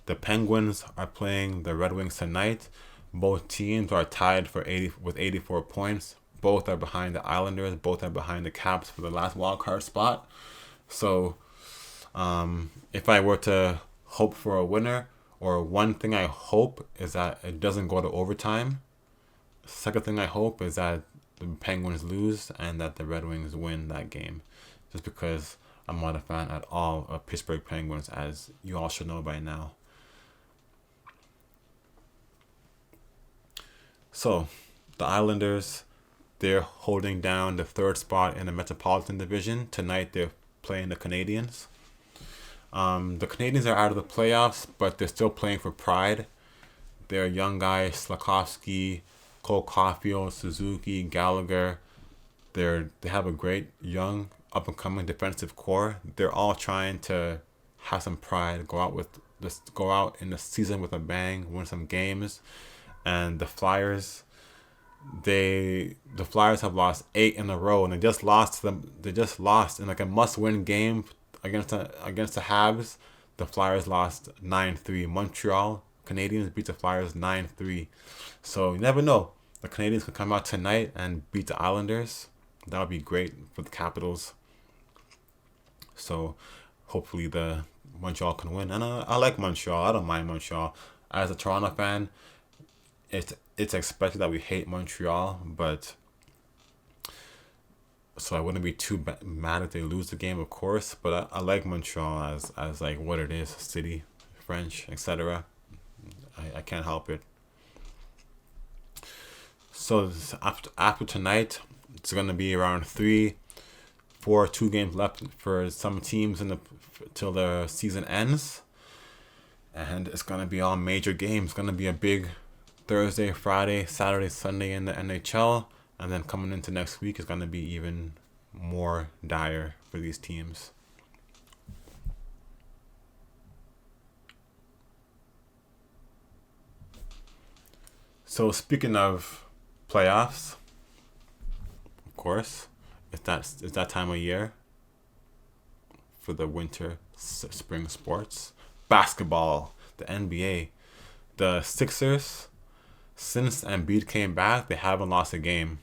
[SPEAKER 1] The Penguins are playing the Red Wings tonight. Both teams are tied with 84 points. Both are behind the Islanders. Both are behind the Caps for the last wildcard spot. So, if I were to hope for a winner, or one thing I hope is that it doesn't go to overtime. Second thing I hope is that the Penguins lose and that the Red Wings win that game. Just because I'm not a fan at all of Pittsburgh Penguins, as you all should know by now. So, the Islanders, they're holding down the third spot in the Metropolitan Division. Tonight, they're playing the Canadiens. The Canadiens are out of the playoffs, but they're still playing for pride. They're young guys, Slafkovsky, Cole Caulfield, Suzuki, Gallagher. They have a great young up and coming defensive core. They're all trying to have some pride, go out in the season with a bang, win some games. And the Flyers, the Flyers have lost 8 in a row, and they just lost in like a must-win game against the Habs. The Flyers lost 9-3. Montreal Canadiens beat the Flyers 9-3. So you never know. The Canadiens could come out tonight and beat the Islanders. That would be great for the Capitals. So hopefully the Montreal can win. And I like Montreal. I don't mind Montreal. As a Toronto fan, it's expected that we hate Montreal, but so I wouldn't be too mad if they lose the game, of course. But I like Montreal as like what it is, city, French, etc. I can't help it. So after tonight, it's gonna be around 2 games left for some teams till the season ends, and it's gonna be all major games. It's gonna be a big Thursday, Friday, Saturday, Sunday in the NHL, and then coming into next week is gonna be even more dire for these teams. So speaking of playoffs, of course, it's that time of year for the winter spring sports. Basketball, the NBA, the Sixers, since Embiid came back, they haven't lost a game.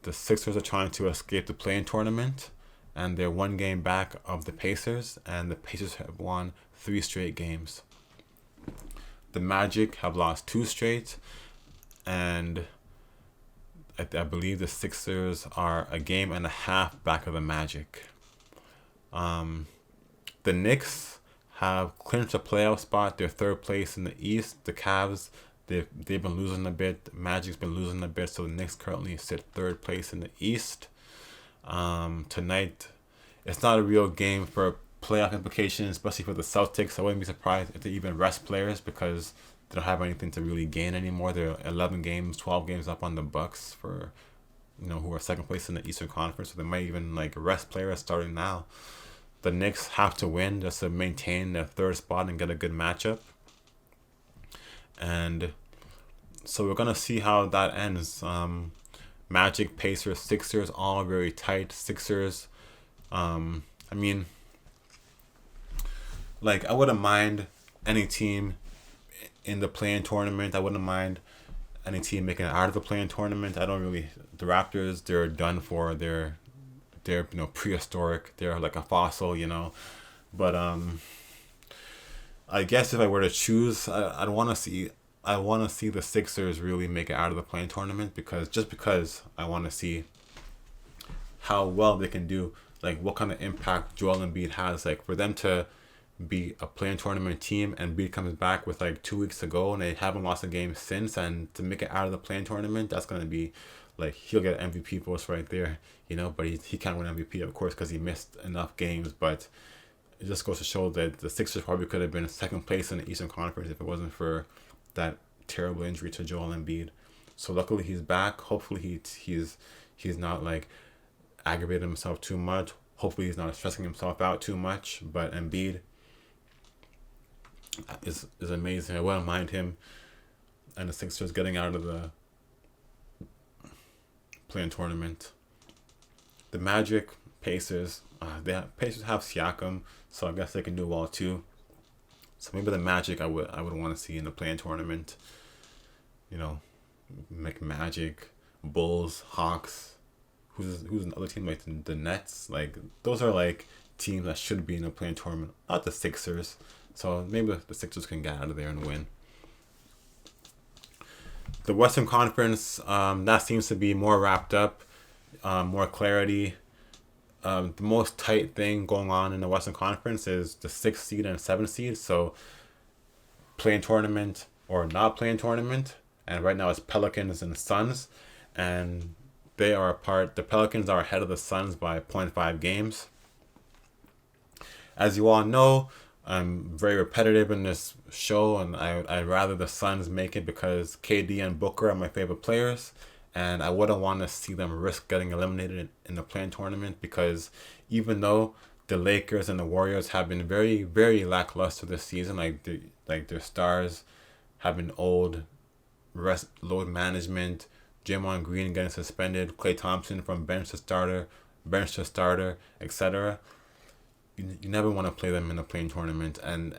[SPEAKER 1] The Sixers are trying to escape the play-in tournament, and they're 1 game back of the Pacers, and the Pacers have won 3 straight games. The Magic have lost 2 straight, and I believe the Sixers are a game and a half back of the Magic. The Knicks have clinched a playoff spot. They're 3rd place in the East. The Cavs, they've been losing a bit. Magic's been losing a bit, so the Knicks currently sit 3rd place in the East. Tonight, it's not a real game for playoff implications, especially for the Celtics. I wouldn't be surprised if they even rest players because they don't have anything to really gain anymore. They're 11 games, 12 games up on the Bucks for, who are 2nd place in the Eastern Conference. So they might even rest players starting now. The Knicks have to win just to maintain their 3rd spot and get a good matchup. And so we're gonna see how that ends. Magic, Pacers, Sixers, all very tight. Sixers, I wouldn't mind any team in the play-in tournament. I wouldn't mind any team making it out of the play-in tournament. The Raptors, they're done for. They're prehistoric. They're like a fossil, But I guess if I were to choose, I want to see the Sixers really make it out of the play-in tournament because I want to see how well they can do, what kind of impact Joel Embiid has, for them to be a play-in tournament team and Embiid comes back with 2 weeks to go and they haven't lost a game since, and to make it out of the play-in tournament, that's going to be he'll get MVP votes right there, but he can't win MVP, of course, because he missed enough games. But it just goes to show that the Sixers probably could have been 2nd place in the Eastern Conference if it wasn't for that terrible injury to Joel Embiid. So luckily he's back. Hopefully he's not aggravating himself too much. Hopefully he's not stressing himself out too much. But Embiid is amazing. I wouldn't mind him and the Sixers getting out of the play-in tournament. The Magic, Pacers, Pacers have Siakam, so I guess they can do well too. So maybe the Magic I would want to see in the play-in tournament. Make Magic, Bulls, Hawks. Who's another team the Nets? Those are teams that should be in the play-in tournament. Not the Sixers. So maybe the Sixers can get out of there and win. The Western Conference, that seems to be more wrapped up, more clarity. the most tight thing going on in the Western Conference is the 6th seed and 7th seed. So playing tournament or not playing tournament. And right now it's Pelicans and Suns. And they are apart. The Pelicans are ahead of the Suns by zero point 0.5 games. As you all know, I'm very repetitive in this show, and I'd rather the Suns make it because KD and Booker are my favorite players, and I wouldn't want to see them risk getting eliminated in the play-in tournament because even though the Lakers and the Warriors have been very, very lackluster this season, like their stars have been old, rest load management, Draymond Green getting suspended, Klay Thompson from bench to starter, etc. You never want to play them in a playing tournament, and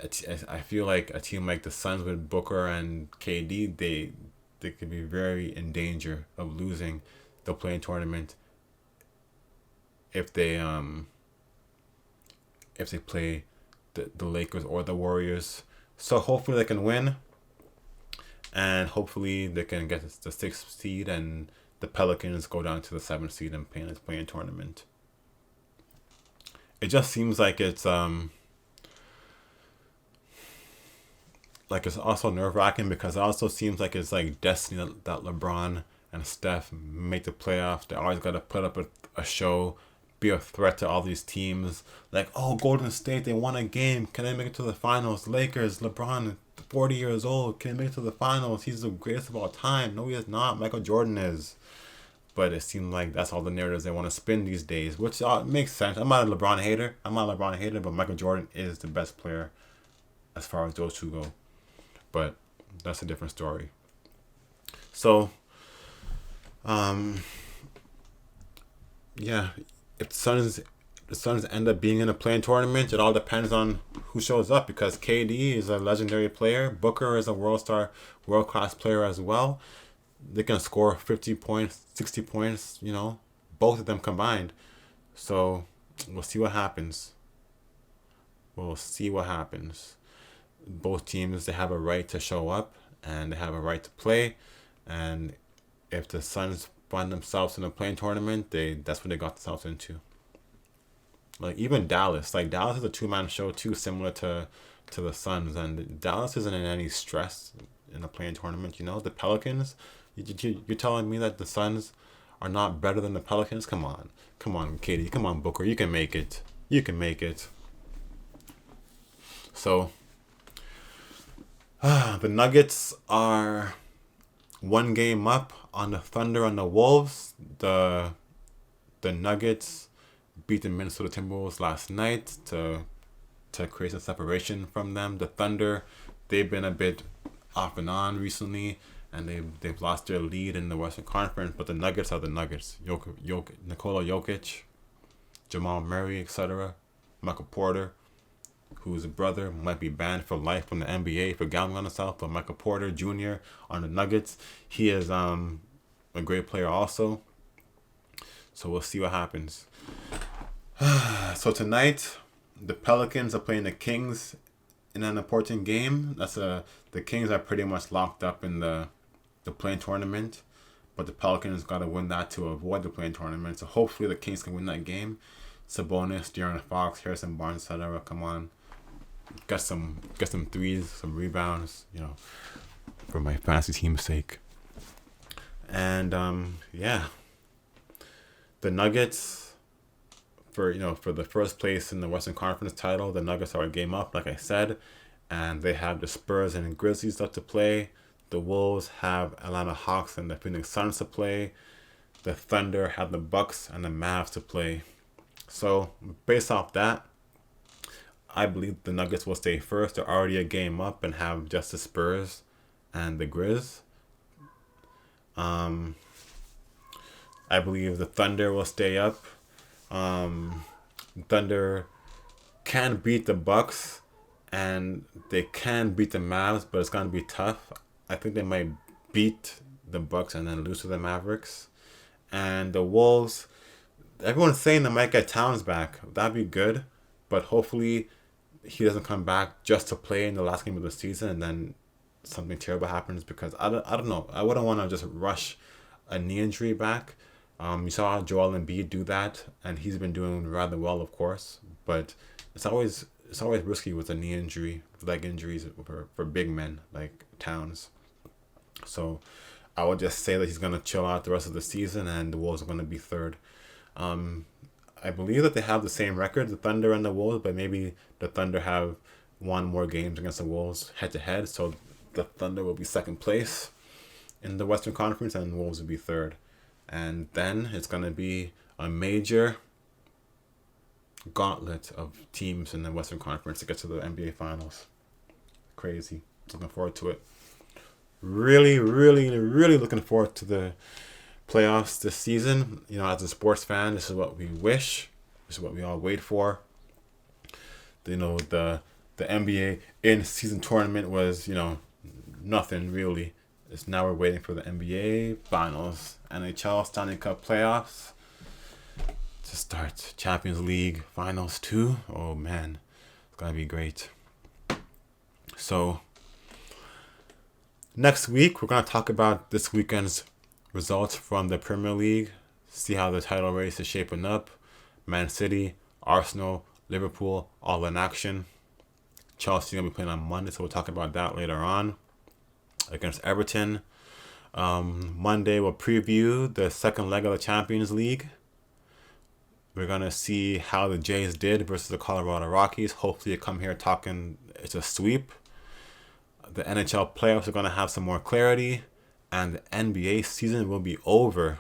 [SPEAKER 1] I feel like a team like the Suns with Booker and KD, they could be very in danger of losing the playing tournament if they play the Lakers or the Warriors. So hopefully they can win, and hopefully they can get the 6th seed, and the Pelicans go down to the 7th seed and play in this playing tournament. It just seems like it's also nerve-wracking because it also seems like it's like destiny that LeBron and Steph make the playoffs. They always got to put up a show, be a threat to all these teams. Like, oh, Golden State, they won a game. Can they make it to the finals? Lakers, LeBron, 40 years old. Can he make it to the finals? He's the greatest of all time. No, he is not. Michael Jordan is. But it seems like that's all the narratives they want to spin these days, which makes sense. I'm not a LeBron hater. But Michael Jordan is the best player as far as those two go. But that's a different story. So, yeah, if the Suns end up being in a playing tournament, it all depends on who shows up because KD is a legendary player. Booker is a world-class player as well. They can score 50 points, 60 points, both of them combined. So we'll see what happens. Both teams, they have a right to show up and they have a right to play. And if the Suns find themselves in a playing tournament, that's what they got themselves into. Like even Dallas. Like Dallas is a two-man show too, similar to the Suns. And Dallas isn't in any stress in a playing tournament. The Pelicans... You're telling me that the Suns are not better than the Pelicans? Come on, KD. Come on, Booker. You can make it. So, the Nuggets are 1 game up on the Thunder and the Wolves. The Nuggets beat the Minnesota Timberwolves last night to create a separation from them. The Thunder, they've been a bit off and on recently. And they've lost their lead in the Western Conference, but the Nuggets are the Nuggets. Nikola Jokic, Jamal Murray, etc. Michael Porter, whose brother might be banned for life from the NBA for gambling on himself, but Michael Porter Jr. on the Nuggets, he is a great player also. So we'll see what happens. So tonight, the Pelicans are playing the Kings in an important game. The Kings are pretty much locked up in the play-in tournament, but the Pelicans got to win that to avoid the play-in tournament. So hopefully the Kings can win that game. Sabonis, De'Aaron Fox, Harrison Barnes, etc. Come on, get some threes, some rebounds, for my fantasy team's sake. And the Nuggets, for the first place in the Western Conference title, the Nuggets are a game up, like I said, and they have the Spurs and Grizzlies left to play. The Wolves have Atlanta Hawks and the Phoenix Suns to play. The Thunder have the Bucks and the Mavs to play. So, based off that, I believe the Nuggets will stay first. They're already a game up and have just the Spurs and the Grizz. I believe the Thunder will stay up. Thunder can beat the Bucks and they can beat the Mavs, but it's going to be tough. I think they might beat the Bucks and then lose to the Mavericks. And the Wolves, everyone's saying they might get Towns back. That'd be good, but hopefully he doesn't come back just to play in the last game of the season and then something terrible happens, because I don't know. I wouldn't want to just rush a knee injury back. You saw Joel Embiid do that, and he's been doing rather well, of course. But it's always risky with a knee injury, leg injuries for big men like Towns. So I would just say that he's gonna chill out the rest of the season, and the Wolves are gonna be third. I believe that they have the same record, the Thunder and the Wolves, but maybe the Thunder have won more games against the Wolves head to head, so the Thunder will be second place in the Western Conference, and the Wolves will be third. And then it's gonna be a major gauntlet of teams in the Western Conference to get to the NBA Finals. Crazy. Looking forward to it. Really, really, really looking forward to the playoffs this season. As a sports fan, this is what we wish. This is what we all wait for. The NBA in-season tournament was, nothing really. Now we're waiting for the NBA Finals, NHL Stanley Cup Playoffs to start. Champions League Finals too. Oh man, it's gonna be great. So next week we're gonna talk about this weekend's results from the Premier League. See how the title race is shaping up. Man City, Arsenal, Liverpool, all in action. Chelsea gonna be playing on Monday, so we'll talk about that later on against Everton. Monday we'll preview the second leg of the Champions League. We're gonna see how the Jays did versus the Colorado Rockies. Hopefully, you come here talking it's a sweep. The NHL playoffs are gonna have some more clarity, and the NBA season will be over.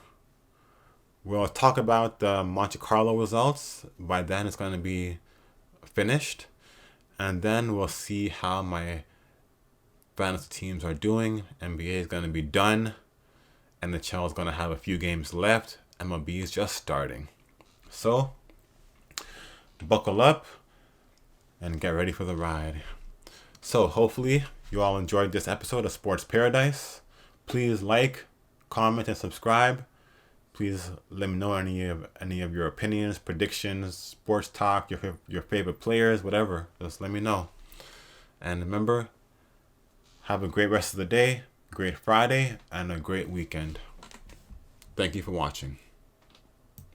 [SPEAKER 1] We'll talk about the Monte Carlo results. By then, it's gonna be finished, and then we'll see how my fantasy teams are doing. NBA is going to be done. NHL is going to have a few games left. MLB is just starting. So, buckle up and get ready for the ride. So, hopefully, you all enjoyed this episode of Sports Paradise. Please like, comment, and subscribe. Please let me know any of your opinions, predictions, sports talk, your favorite players, whatever. Just let me know. And remember, have a great rest of the day, great Friday, and a great weekend. Thank you for watching.